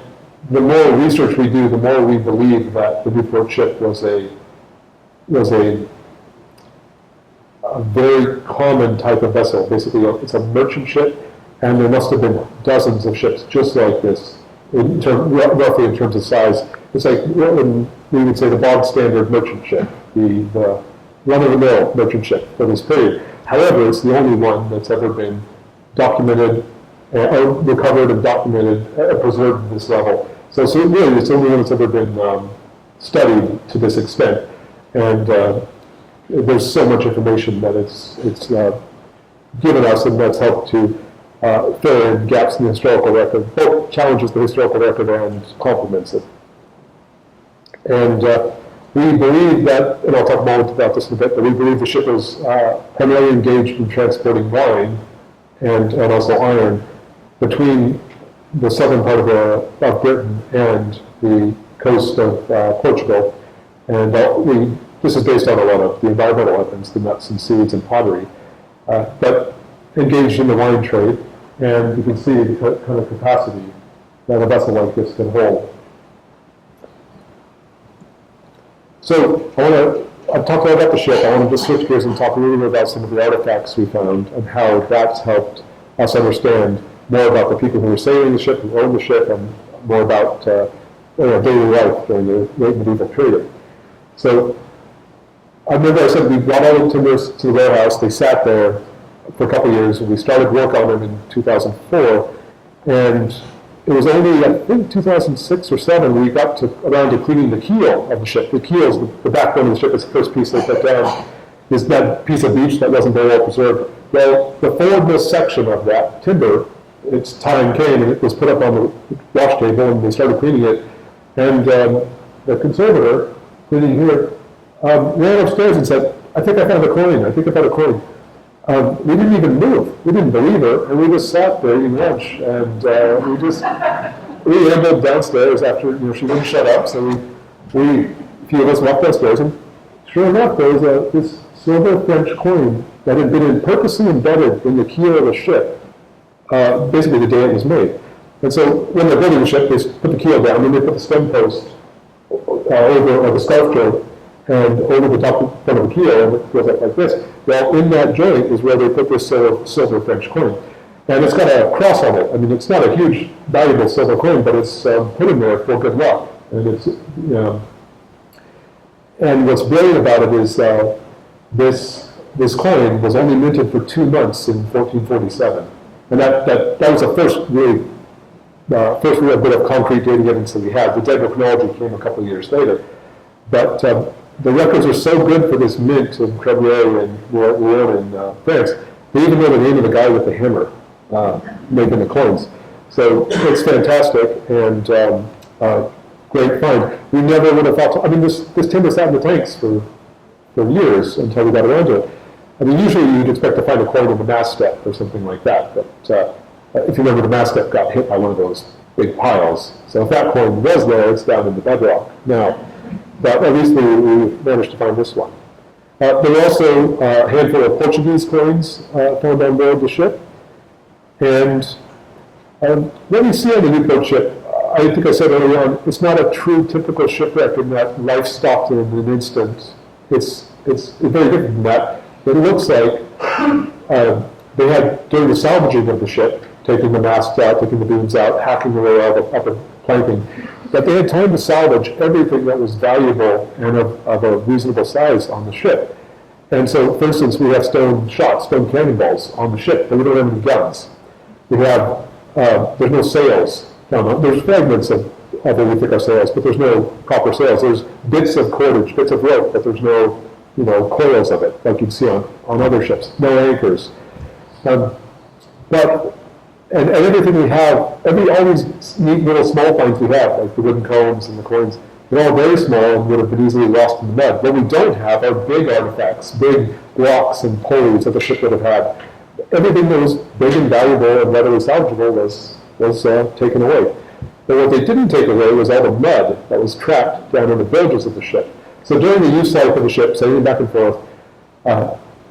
Speaker 2: the more research we do, the more we believe that the Newport ship was a very common type of vessel. Basically, it's a merchant ship, and there must have been dozens of ships just like this, roughly in terms of size. It's like we would say the bog standard merchant ship, the run-of-the-mill merchant ship for this period. However, it's the only one that's ever been documented, recovered and documented, preserved at this level. So really, it's the only one that's ever been studied to this extent. And there's so much information that it's given us, and that's helped to fill in gaps in the historical record, both challenges the historical record and complements it. And we believe that, and I'll talk more about this in a bit, but we believe the ship was primarily engaged in transporting wine and also iron between the southern part of Britain and the coast of Portugal. And this is based on a lot of the environmental evidence, the nuts and seeds and pottery, but engaged in the wine trade. And you can see the kind of capacity that a vessel like this can hold. So I've talked a lot about the ship. I want to just switch gears and talk a little bit about some of the artifacts we found and how that's helped us understand more about the people who were sailing the ship, who owned the ship, and more about daily life during the late medieval period. So I remember I said we brought all the timbers to the warehouse. They sat there for a couple of years, and we started work on them in 2004. And it was only, I think, 2006 or 7 we got around to cleaning the keel of the ship. The keel is the backbone of the ship. Is the first piece they put down. Is that piece of beach that wasn't very well preserved. Well, the forwardmost section of that timber, its time came and it was put up on the wash table, and they started cleaning it. And the conservator, cleaning here, ran upstairs and said, "I think I found a coin. I think I found a coin." We didn't even move. We didn't believe her, and we just sat there eating lunch, and we ambled downstairs after she wouldn't shut up. So a few of us walked downstairs, and sure enough, there was this silver French coin that had been purposely embedded in the keel of the ship, basically the day it was made. And so when they're building the ship, they put the keel down, and they put the stem post over, or the scarf joint, and over the top front of the keel, and it goes up like this. Well, in that joint is where they put this silver French coin. And it's got a cross on it. I mean, it's not a huge, valuable silver coin, but it's put in there for good luck. And it's, and what's brilliant about it is this coin was only minted for 2 months in 1447. And that was the first real bit of concrete dating evidence that we had. The dendrochronology came a couple of years later. But the records are so good for this mint in Crevier and Rouen in France, they even know the name of the guy with the hammer making the coins. So it's fantastic and great find. We never would have thought, this timber sat in the tanks for years until we got around to it. I mean, usually you'd expect to find a coin in the mast step or something like that, but if you remember, the mast step got hit by one of those big piles. So if that coin was there, it's down in the bedrock now. But at least we managed to find this one. There were also a handful of Portuguese coins found on board the ship. And what we see on the Newport ship, I think I said earlier on, it's not a true typical shipwreck in that life stopped in an instant. It's very different from that. It looks like they had, during the salvaging of the ship, taking the masts out, taking the beams out, hacking away all the upper planking, that they had time to salvage everything that was valuable and of a reasonable size on the ship. And so, for instance, we have stone cannonballs on the ship, but we don't have any guns. We have, there's no sails. There's fragments of what we think are sails, but there's no proper sails. There's bits of cordage, bits of rope, but there's no, coils of it, like you'd see on other ships. No anchors. And everything we have, all these neat little small finds we have, like the wooden combs and the coins, they're all very small and would have been easily lost in the mud. What we don't have are big artifacts, big blocks and pulleys that the ship would have had. Everything that was big and valuable and readily salvageable was taken away. But what they didn't take away was all the mud that was trapped down in the bilges of the ship. So during the use life of the ship, sailing back and forth,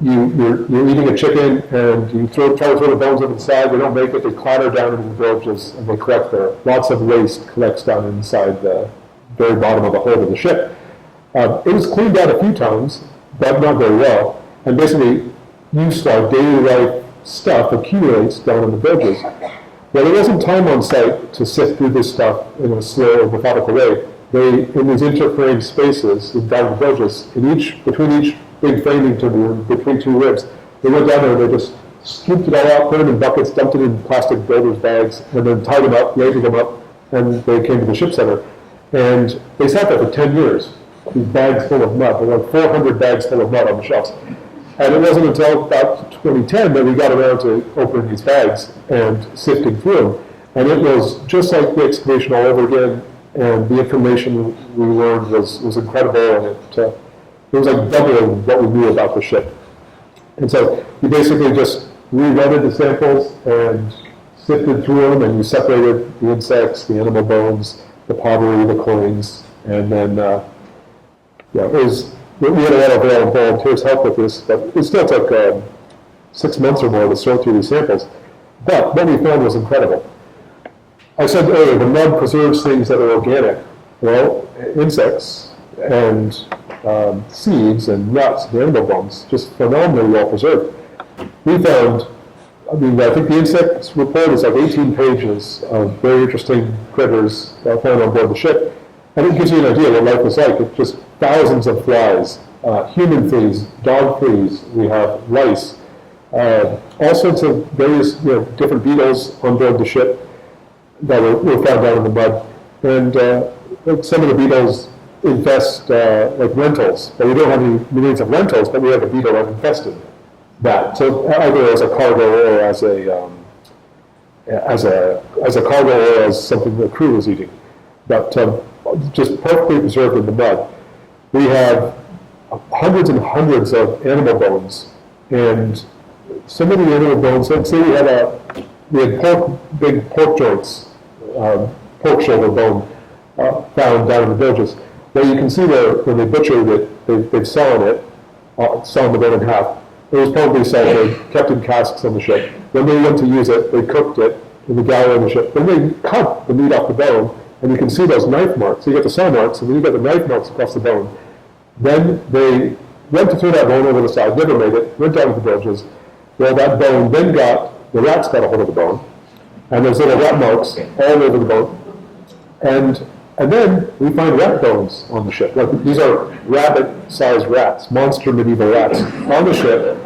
Speaker 2: you're eating a chicken and you try to throw the bones over the side, they don't make it, they clatter down into the bilges and they collect there. Lots of waste collects down inside the very bottom of the hold of the ship. It was cleaned out a few times, but not very well. And basically, use our daily life stuff accumulates down in the bilges. Well, there wasn't time on site to sift through this stuff in a slow, methodical way. They, in these interframe spaces down the bilges, between each big framing timber, between two ribs, they went down there and they just scooped it all out, put it in buckets, dumped it in plastic builder's bags, and then tied them up, labeled them up, and they came to the ship center, and they sat there for 10 years, these bags full of mud. There were like 400 bags full of mud on the shelves. And it wasn't until about 2010 that we got around to opening these bags and sifting through them. And it was just like the excavation all over again, and the information we learned was incredible, and it was like double what we knew about the ship. And so we basically just re-rutted the samples and sifted through them, and we separated the insects, the animal bones, the pottery, the coins, and then we had a lot of volunteers help with this, but it still took 6 months or more to sort through these samples. But what we found was incredible. I said earlier, the mud preserves things that are organic. Well, insects and seeds and nuts, the animal bones, just phenomenally well preserved. We found, I think the insects report is like 18 pages of very interesting critters found on board the ship. And it gives you an idea what life was like. It's just thousands of flies, human fleas, dog fleas. We have lice, all sorts of various different beetles on board the ship that were found down in the mud. And some of the beetles infest like lentils, but we don't have any millions of lentils, but we have a beetle that infested that. So either as a cargo or as a cargo or as something the crew was eating, but just perfectly preserved in the mud. We have hundreds and hundreds of animal bones, and some of the animal bones. Let's say we had big pork joints, pork shoulder bone found down in the villages. Well, you can see there when they butchered it, they've sawn the bone in half. It was probably salted, kept in casks on the ship. When they went to use it, they cooked it in the galley on the ship. Then they cut the meat off the bone, and you can see those knife marks. So you get the saw marks, and then you get the knife marks across the bone. Then they went to throw that bone over the side, never made it, went down to the villages. Well, that bone then the rats got a hold of the bone, and there's little rat marks all over the bone. And then we find rat bones on the ship. Like, these are rabbit-sized rats, monster medieval rats, on the ship.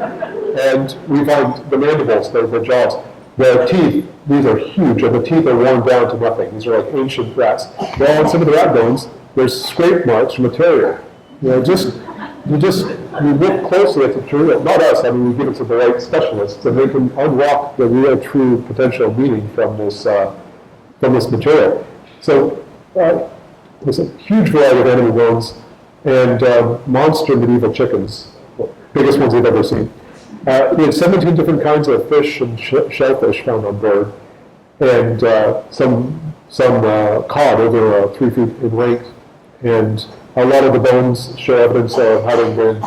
Speaker 2: And we find the mandibles, the jaws, the teeth. These are huge, and the teeth are worn down to nothing. These are like ancient rats. Well, on some of the rat bones, there's scrape marks from a terrier. You look closely at the material. Not us. I mean, we give it to the right specialists, and they can unlock the real, true potential meaning from this material. So. There's a huge variety of animal bones and monster medieval chickens, biggest ones we've ever seen. We had 17 different kinds of fish and shellfish found on board, and some cod over 3 feet in length. And a lot of the bones show evidence of having been,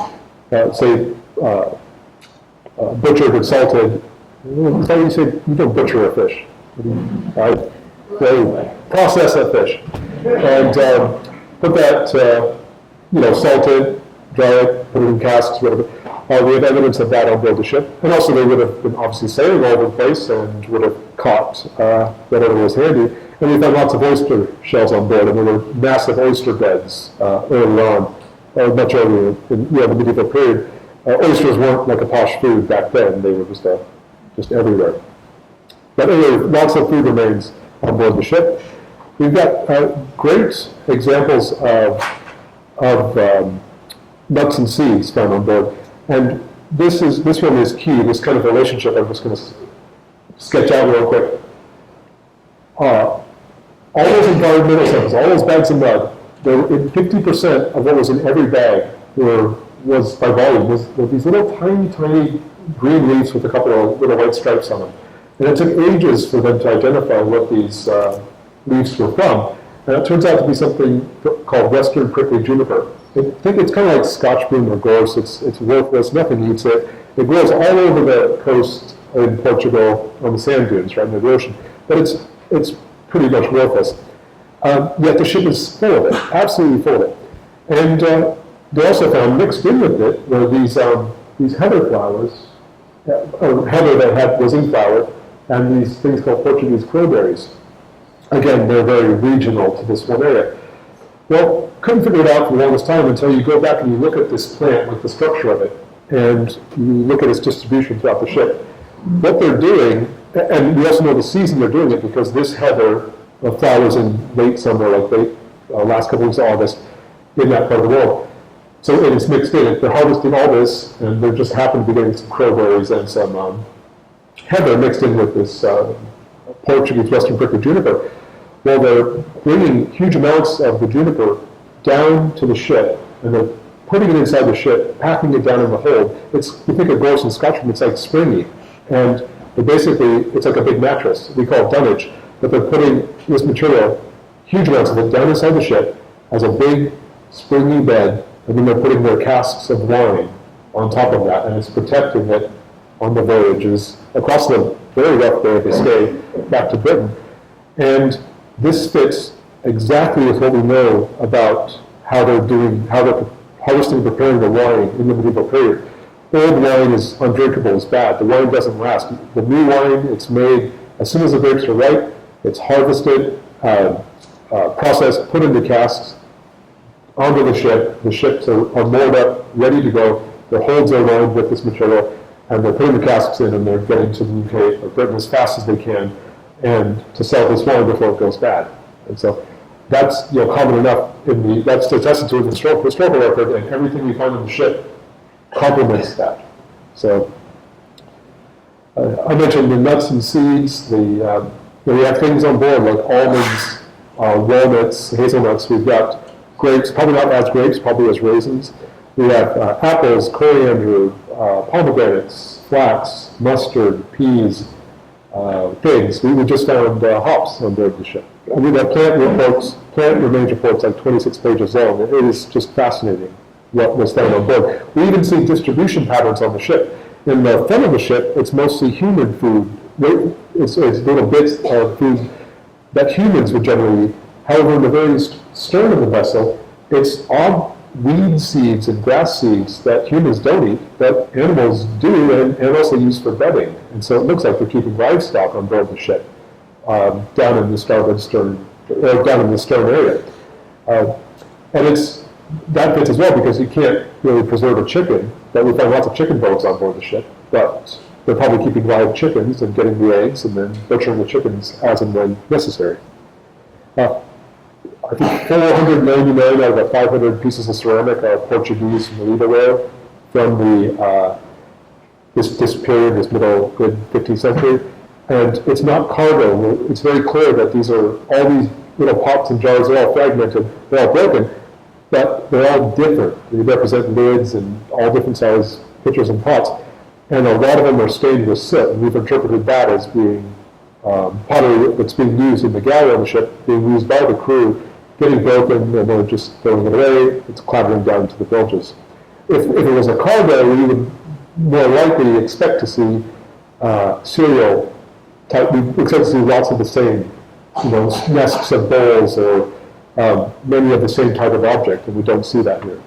Speaker 2: butchered and salted. Is that what you say? You don't butcher a fish. They process that fish and put that, salted, dry it, put it in casks, whatever. We have evidence of that on board the ship. And also they would have been obviously sailing all over the place and would have caught whatever was handy. And we found lots of oyster shells on board, and there were massive oyster beds early on, much earlier in the medieval period. Oysters weren't like a posh food back then. They were just everywhere. But anyway, lots of food remains on board the ship. We've got great examples of nuts and seeds found on board. And this one is key, this kind of relationship I'm just going to sketch out real quick. All those environmental samples, all those bags of mud, 50% of what was in every bag was by volume, was these little tiny green leaves with a couple of little white stripes on them. And it took ages for them to identify what these leaves were from. And it turns out to be something called Western prickly juniper. I think it's kind of like Scotch broom or gorse. It's worthless, nothing eats it. It grows all over the coast in Portugal on the sand dunes, right near the ocean. But it's pretty much worthless. Yet the ship is full of it, absolutely full of it. And they also found mixed in with it were these heather flowers, or heather that was in flower, and these things called Portuguese crowberries. Again, they're very regional to this one area. Well, couldn't figure it out for the longest time until you go back and you look at this plant with the structure of it, and you look at its distribution throughout the ship. What they're doing, and we also know the season they're doing it, because this heather flowers in late summer, like late last couple weeks of August, in that part of the world. So it's mixed in. They're harvesting all this, and they just happen to be getting some crowberries and some heather mixed in with this Portuguese western prickly juniper. Well, they're bringing huge amounts of the juniper down to the ship, and they're putting it inside the ship, packing it down in the hold. You think of Gorse and Scotchman, it's like springy. And it's like a big mattress. We call it dunnage. But they're putting this material, huge amounts of it, down inside the ship as a big springy bed, and then they're putting their casks of wine on top of that, and it's protecting it on the voyages across the very rough Bay of Biscay back to Britain. And this fits exactly with what we know about how they're harvesting and preparing the wine in the medieval period. Old wine is undrinkable, it's bad. The wine doesn't last. The new wine, it's made as soon as the grapes are ripe, it's harvested, processed, put into casks, onto the ship. The ships are moored up, ready to go. Their holds are lined with this material, and they're putting the casks in, and they're getting to the UK or Britain as fast as they can, and to sell this wine before it goes bad. And so that's common enough that's attested to in the historical record, and everything we find on the ship complements that. So I mentioned the nuts and seeds. We have things on board like almonds, walnuts, hazelnuts. We've got grapes, probably not as grapes, probably as raisins. We have apples, coriander, pomegranates, flax, mustard, peas, figs. We just found hops on board the ship. We have plant remains reports like 26 pages long. It is just fascinating what was found on board. We even see distribution patterns on the ship. In the front of the ship, it's mostly human food. It's little bits of food that humans would generally eat. However, in the very stern of the vessel, it's odd weed seeds and grass seeds that humans don't eat, but animals do and also use for bedding. And so it looks like they're keeping livestock on board the ship down in the starboard stern, or down in the stern area. And that fits as well because you can't really preserve a chicken, but we find lots of chicken bones on board the ship, but they're probably keeping live chickens and getting the eggs and then butchering the chickens as and when necessary. I think 499 out of the 500 pieces of ceramic are Portuguese medievaware from this period, this middle, good 15th century. And it's not cargo. It's very clear that all these little pots and jars are all fragmented, they're all broken, but they're all different. They represent lids and all different size pitchers and pots. And a lot of them are stained with soot, and we've interpreted that as being pottery that's being used in the galley on the ship, being used by the crew, getting broken, and they're just throwing it away. It's clattering down to the bilges. If it was a cargo, we would more likely expect to see cereal type. We expect to see lots of the same, nests of bowls or many of the same type of object, and we don't see that here.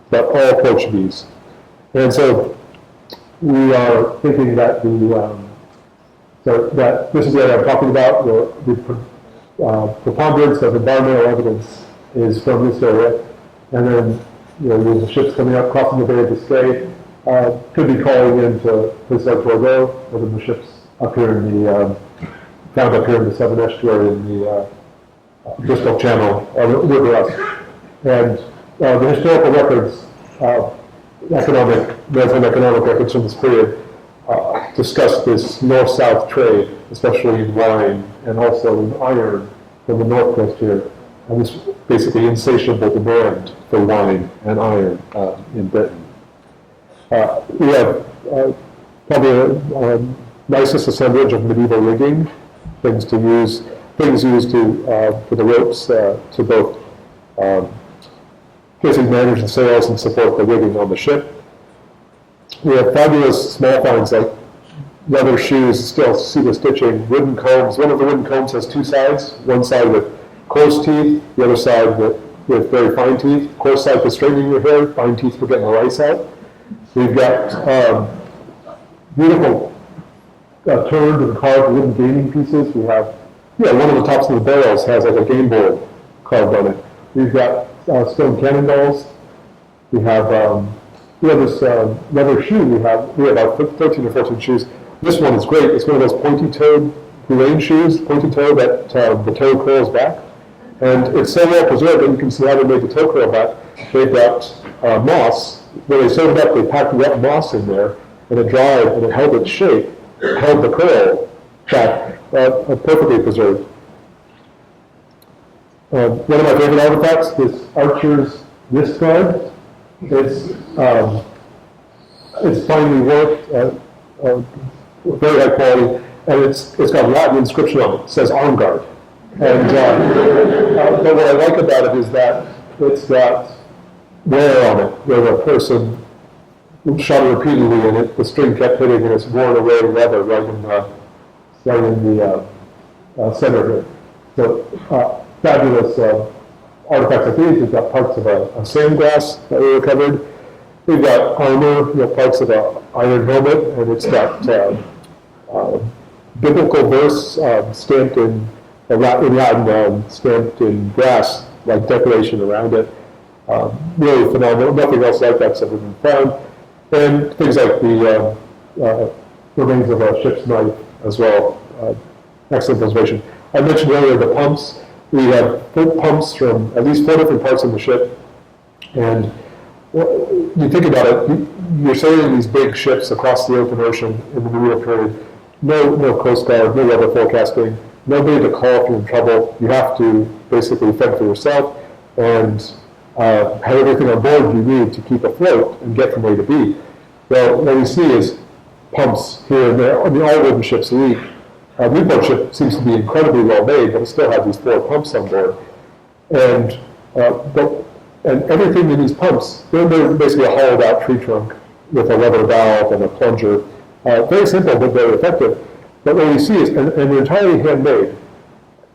Speaker 2: But all Portuguese. And so we are thinking that that this is what I'm talking about. The preponderance of environmental evidence is from this area, and then there's the ships coming up, crossing the Bay of Biscay, could be calling into places like Bordeaux, or the ships up here in the found up here in the Severn Estuary in the Bristol Channel, or the River Us. And the historical records, maritime economic records from this period, discuss this north-south trade, especially in wine and also in iron from the north coast here, and this basically insatiable demand for wine and iron in Britain. We have probably a nicest assemblage of medieval rigging, things used for the ropes to both basically manage the sails and support the rigging on the ship. We have fabulous small finds like leather shoes, still see the stitching, wooden combs. One of the wooden combs has two sides, one side with coarse teeth, the other side with very fine teeth. Coarse side for straightening your hair, fine teeth for getting the lice out. We've got beautiful turned and carved wooden gaming pieces. We have, one of the tops of the barrels has like a game board carved on it. We've got stone cannonballs. We have this leather shoe. We have about 13 or 14 shoes. This one is great. It's one of those pointy-toed Gouache shoes, pointy toe, that the toe curls back. And it's so well preserved that you can see how they made the toe curl back. They've got moss. When they sewed it up, they packed wet moss in there, and it dried, and it held its shape, held the curl back, perfectly preserved. One of my favorite artifacts, this archer's wrist guard. It's finely worked, very high quality, and it's got a Latin inscription on it. It says arm guard. And but what I like about it is that it's got wear on it, where a person shot it repeatedly, and the string kept hitting, and it's worn away leather right in the center here. So fabulous artifacts like these. We've got parts of a sandgrass that we recovered. We've got armor, parts of an iron helmet, and it's got biblical verse stamped in Latin, stamped in brass, like decoration around it. Really phenomenal. Nothing else like that's ever been found. And things like the remains of a ship's knife as well. Excellent preservation. I mentioned earlier the pumps. We have 4 pumps from at least 4 different parts of the ship. And you think about it, you're sailing these big ships across the open ocean in the medieval period. No Coast Guard, no weather forecasting, nobody to call if you're in trouble. You have to basically fend for yourself and have everything on board you need to keep afloat and get from A to B. Well, what we see is pumps here and there. I mean, all wooden ships leak. Newport ship seems to be incredibly well made, but it still has these 4 pumps on board. And everything in these pumps, they're basically a hollowed out tree trunk with a lever valve and a plunger. Very simple, but very effective. But what we see is, and they're entirely handmade,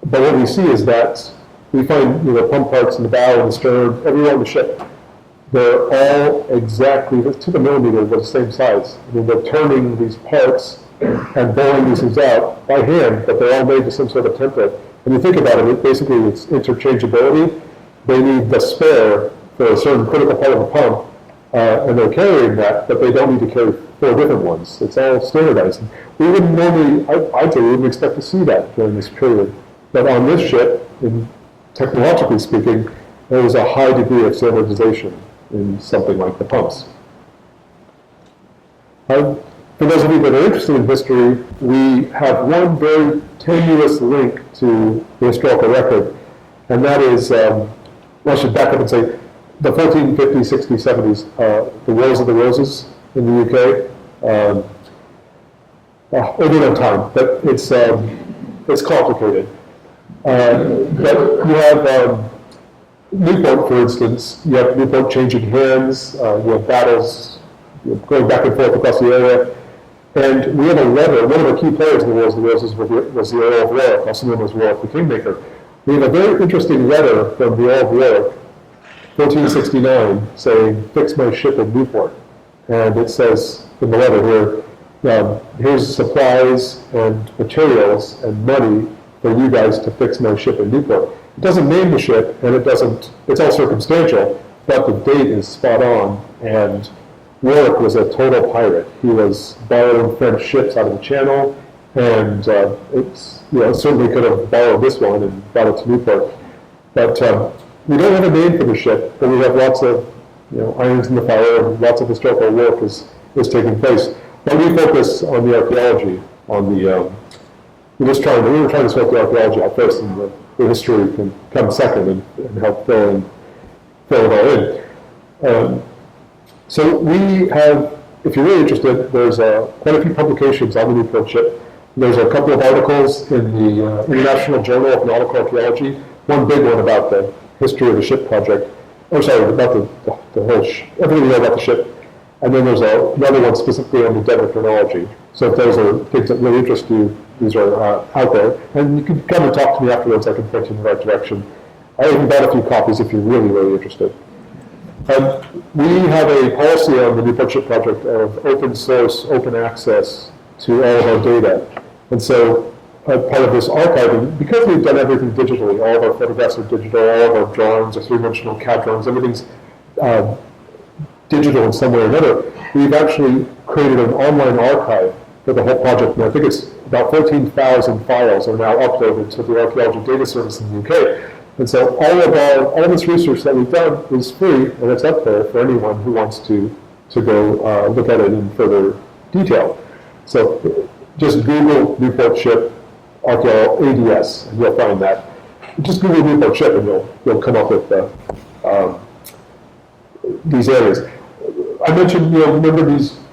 Speaker 2: but what we see is that we find pump parts in the bow and the stern, everywhere on the ship. They're all exactly, to the millimeter, the same size. I mean, they're turning these parts and boring these things out by hand, but they're all made to some sort of template. When you think about it, basically it's interchangeability. They need the spare for a certain critical part of the pump, and they're carrying that, but they don't need to carry 4 different ones. It's all standardized. We wouldn't normally, I'd say we wouldn't expect to see that during this period. But on this ship, technologically speaking, there was a high degree of standardization in something like the pumps. For those of you that are interested in history, we have one very tenuous link to the historical record, and that is, well, I should back up and say, the 1450s, 60s, 70s, the Wars of the Roses in the UK. Over no time, but it's complicated. But you have Newport, for instance. You have Newport changing hands. You have battles going back and forth across the area. And we have a letter. One of the key players in the Wars of the Roses was the Earl of Warwick, also known as Warwick the Kingmaker. We have a very interesting letter from the Earl of Warwick, 1469, saying, "Fix my ship in Newport." And it says in the letter here, here's supplies and materials and money for you guys to fix my ship in Newport. It doesn't name the ship, and it's all circumstantial, but the date is spot on, and Warwick was a total pirate. He was borrowing French ships out of the Channel, and certainly could have borrowed this one and brought it to Newport. But we don't have a name for the ship, but we have lots of irons in the fire, and lots of historical work is taking place. But we focus on the archaeology, on the we were trying to sort the archaeology out first, and the history can come second and help fill it all in. So we have, if you're really interested, there's quite a few publications on the Newport ship. There's a couple of articles in the International Journal of Nautical Archaeology. One big one about the history of the ship project. About the whole everything we know about the ship. And then there's another one specifically on the dead chronology. So if those are things that really interest you, these are out there. And you can come and talk to me afterwards. I can point you in the right direction. I even bought a few copies if you're really, really interested. We have a policy on the Newport Ship Project of open source, open access to all of our data. And so part of this archiving, because we've done everything digitally, all of our photographs are digital, all of our drawings are three-dimensional CAD drawings, everything's digital in some way or another, we've actually created an online archive for the whole project. And I think it's about 14,000 files are now uploaded to the Archeology Data Service in the UK. And so all of this research that we've done is free, and it's up there for anyone who wants to go look at it in further detail. So just Google Newport ship ADS, and you'll find that. Just Google Newport ship, and you'll come up with these areas. I mentioned, remember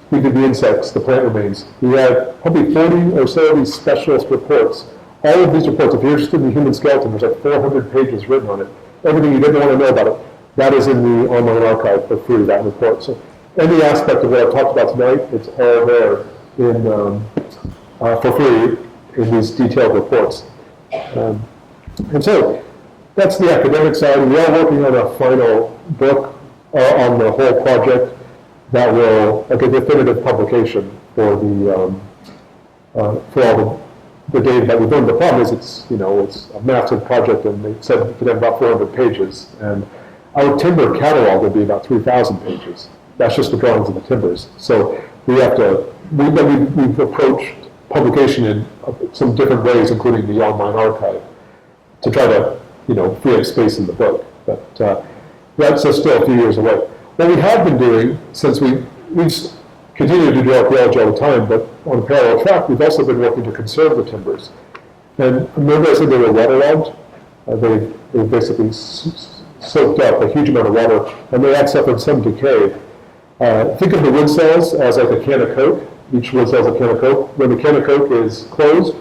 Speaker 2: we did the insects, the plant remains. We had probably 40 or so of these specialist reports. All of these reports, if you're interested in the human skeleton, there's like 400 pages written on it. Everything you didn't want to know about it, that is in the online archive for free, that report. So any aspect of what I've talked about tonight, it's all there for free in these detailed reports. And so that's the academic side. We are working on a final book on the whole project that will, like a definitive publication for all the data that we've done. The problem is it's a massive project, and they said it could have about 400 pages. And our timber catalog will be about 3,000 pages. That's just the drawings of the timbers. So we've approached publication in some different ways, including the online archive, to try to, free up space in the book. But that's still a few years away. What we have been doing, since we've continued to do archaeology all the time, but on a parallel track, we've also been working to conserve the timbers. And remember I said they were waterlogged? They basically soaked up a huge amount of water, and they had suffered some decay. Think of the wood cells as like a can of Coke. Each wood cell is a can of Coke. When the can of Coke is closed,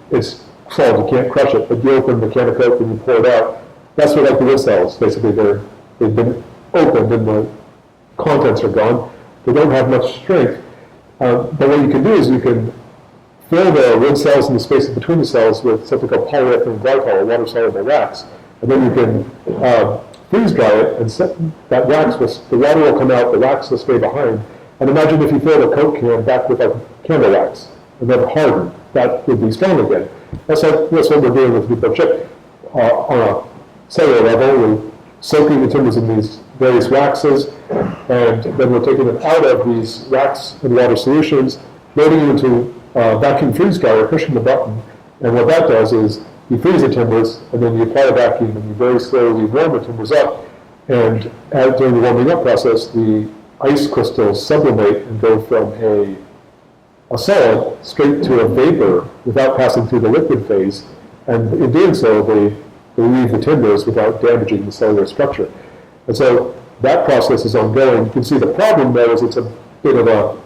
Speaker 2: it's solid, you can't crush it, but you open the can of Coke and you pour it out. That's what like the wood cells, basically they've been opened and the contents are gone. They don't have much strength. But what you can do is you can fill the wood cells and the spaces between the cells with something called polyethylene glycol, a water-soluble wax. And then you can freeze dry it, and set that wax, the water will come out, the wax will stay behind. And imagine if you filled a Coke can back with like candle wax and then hardened, that would be strong again. That's what we're doing with Newport ship. On a cellular level, we're soaking the timbers in these various waxes, and then we're taking them out of these wax and water solutions, loading them into vacuum freeze dryer, pushing the button, and what that does is you freeze the timbers, and then you apply a vacuum, and you very slowly warm the timbers up, and during the warming up process, the ice crystals sublimate and go from a solid straight to a vapor without passing through the liquid phase, and in doing so, they leave the timbers without damaging the cellular structure. And so that process is ongoing. You can see the problem there is it's a bit of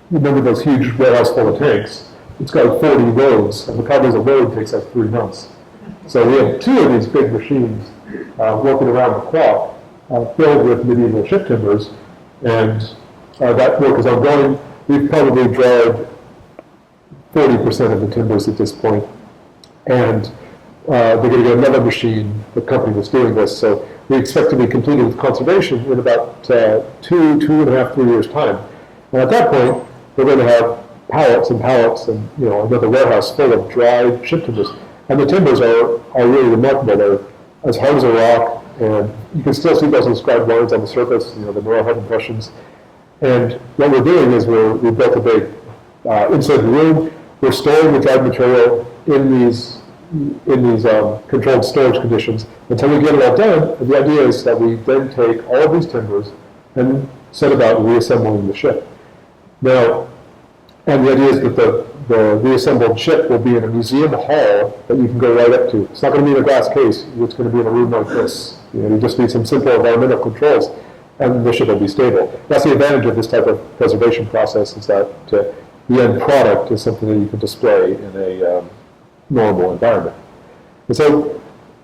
Speaker 2: remember those huge warehouse full of tanks? It's got 40 loads, and the problem is a load takes like 3 months. So we have 2 of these big machines working around the clock, filled with medieval ship timbers, and that work is ongoing. We've probably dried 40% of the timbers at this point, and they're going to get another machine, the company that's doing this, so we expect to be completed with conservation in about 2.5, 3 years' time. And at that point, we're going to have pallets and pallets and another warehouse full of dried ship timbers. And the timbers are really remarkable. They're as hard as a rock, and you can still see those inscribed lines on the surface, the narrowhead impressions. And what we're doing is we built a big, inside the room, we're storing the dried material in these controlled storage conditions until we get it all done. And the idea is that we then take all of these timbers and set about reassembling the ship. Now, and the idea is that the reassembled ship will be in a museum hall that you can go right up to. It's not going to be in a glass case. It's going to be in a room like this. You just need some simple environmental controls, and the ship will be stable. That's the advantage of this type of preservation process, is that the end product is something that you can display in a normal environment. And so,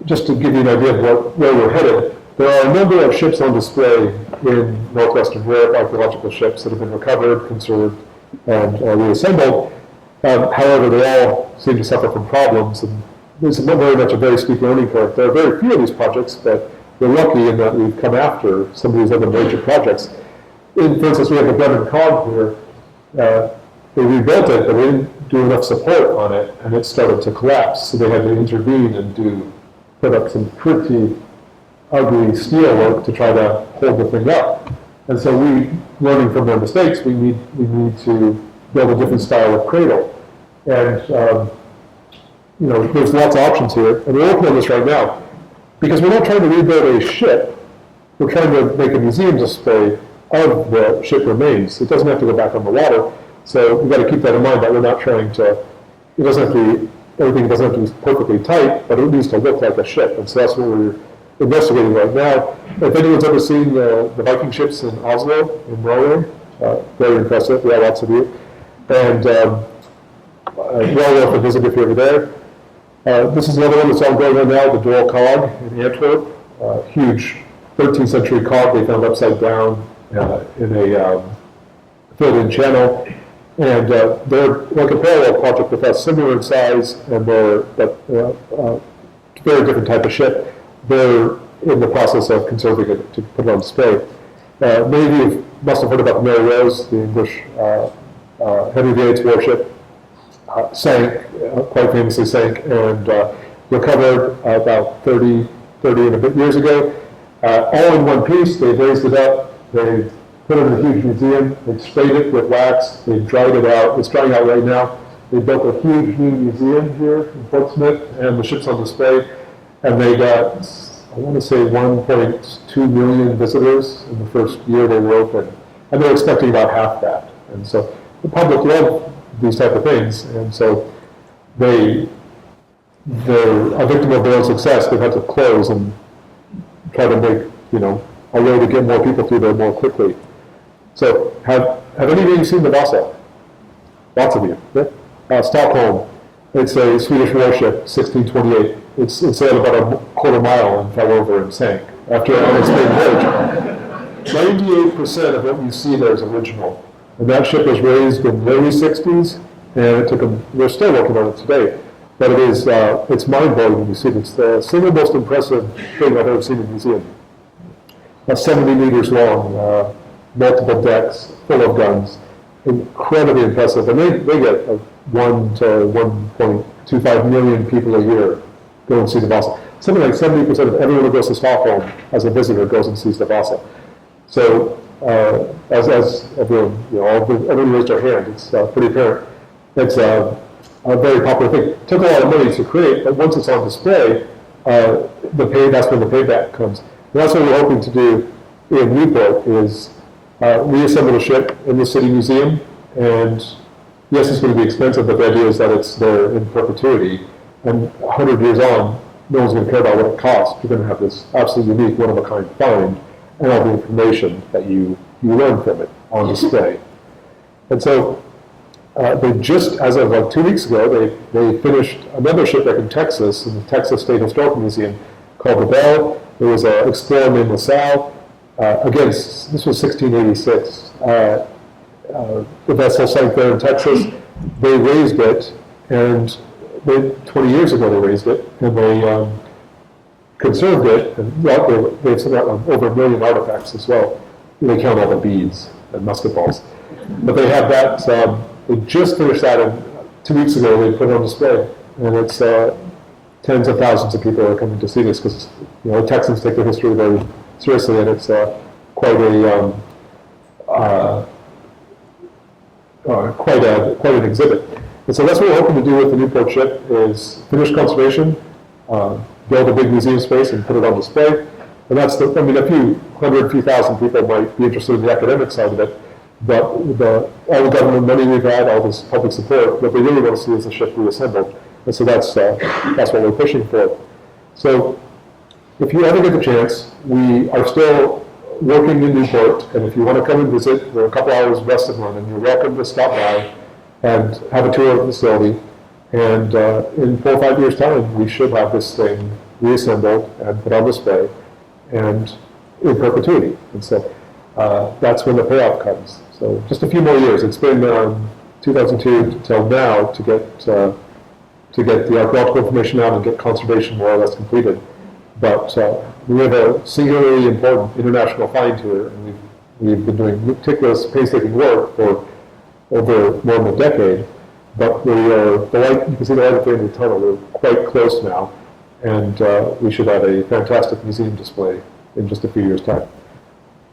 Speaker 2: just to give you an idea of where we're headed, there are a number of ships on display in Northwestern Europe, archaeological ships that have been recovered, conserved, and reassembled. However, they all seem to suffer from problems, and there's very much a very steep learning curve. There are very few of these projects, but we're lucky in that we've come after some of these other major projects. For instance, we have the Bremen Cog here. They rebuilt it, but they didn't do enough support on it, and it started to collapse, so they had to intervene and put up some pretty ugly steel work to try to hold the thing up. And so learning from their mistakes, we need to build a different style of cradle. And, there's lots of options here, and we're working on this right now. Because we're not trying to rebuild a ship, we're trying to make a museum display of the ship remains. It doesn't have to go back on the water, so we've got to keep that in mind, that we're not trying to, it doesn't have to be, everything doesn't have to be perfectly tight, but it needs to look like a ship, and so that's what we're investigating right now. If anyone's ever seen the Viking ships in Oslo, in Norway, very impressive, yeah, lots of you, and well worth a visit if you're over there. This is another one that's ongoing right now, the Dual Cog in Antwerp, huge 13th century cog they found upside down in a filled-in channel. And they're like a parallel project with us, similar in size, and they're very different type of ship. They're in the process of conserving it to put it on display. Many of you must have heard about the Mary Rose, the English Henry VIII's warship. Sank, quite famously sank, and recovered about 30 and a bit years ago. All in one piece, they've raised it up, they've put it in a huge museum, they've sprayed it with wax, they've dried it out, it's drying out right now. They built a huge new museum here in Portsmouth, and the ship's on display, and they got, I want to say 1.2 million visitors in the first year they were open, and they're expecting about half that. And so the public love these type of things, and so they're a victim of their own success. They've had to close and try to make, a way to get more people through there more quickly. So have any of you seen the Vasa? Lots of you. Yeah? Stockholm. It's a Swedish warship, 1628. It sailed about a quarter mile and fell over and sank after an unexplained voyage. 98% of what you see there is original. And that ship was raised in the early 60s, and it took them, they're still working on it today. But it is, it's mind-blowing when you see it. It's the single most impressive thing I've ever seen in a museum. 70 meters long, multiple decks, full of guns, incredibly impressive. And they get 1 to 1.25 million people a year go and see the Vasa. Something like 70% of everyone who goes to Stockholm as a visitor goes and sees the Vasa. So, as everyone, everyone raised their hand, it's pretty apparent. It's a very popular thing. It took a lot of money to create, but once it's on display, that's when the payback comes. And that's what we're hoping to do in Newport, is reassemble the ship in the city museum. And yes, it's going to be expensive, but the idea is that it's there in perpetuity. And 100 years on, no one's going to care about what it costs. You're going to have this absolutely unique, one-of-a-kind find, and all the information that you learn from it on display. And so they just, as of like 2 weeks ago, they finished another shipwreck in Texas, in the Texas State Historical Museum, called the Belle. There was an explorer named LaSalle. Again, this was 1686. The vessel sank there in Texas. They raised it, and 20 years ago they raised it, and they conserved it, and they've sent out over 1 million artifacts as well. They count all the beads and musket balls. But they have that, they just finished that, and 2 weeks ago they put it on display. And it's tens of thousands of people are coming to see this, because Texans take their history very seriously, and it's quite an exhibit. And so that's what we're hoping to do with the Newport ship, is finish conservation, build a big museum space and put it on display. And that's a few thousand people might be interested in the academic side of it, but all the government money we've had, all this public support, what they really want to see is the ship reassembled. And so that's what we're pushing for. So if you ever get the chance, we are still working in Newport, and if you want to come and visit, we're a couple hours west of London, you're welcome to stop by and have a tour of the facility. And in 4 or 5 years' time, we should have this thing reassembled and put on display, and in perpetuity. And so that's when the payoff comes. So just a few more years. It's been 2002 till now to get the archaeological information out and get conservation more or less completed. But we have a singularly important international find here, and we've been doing meticulous, painstaking work for over more than a decade. But we are, you can see the light at the end of the tunnel. We're quite close now, and we should have a fantastic museum display in just a few years' time.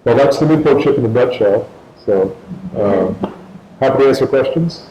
Speaker 2: Well, that's the Newport ship in a nutshell. So Happy to answer questions.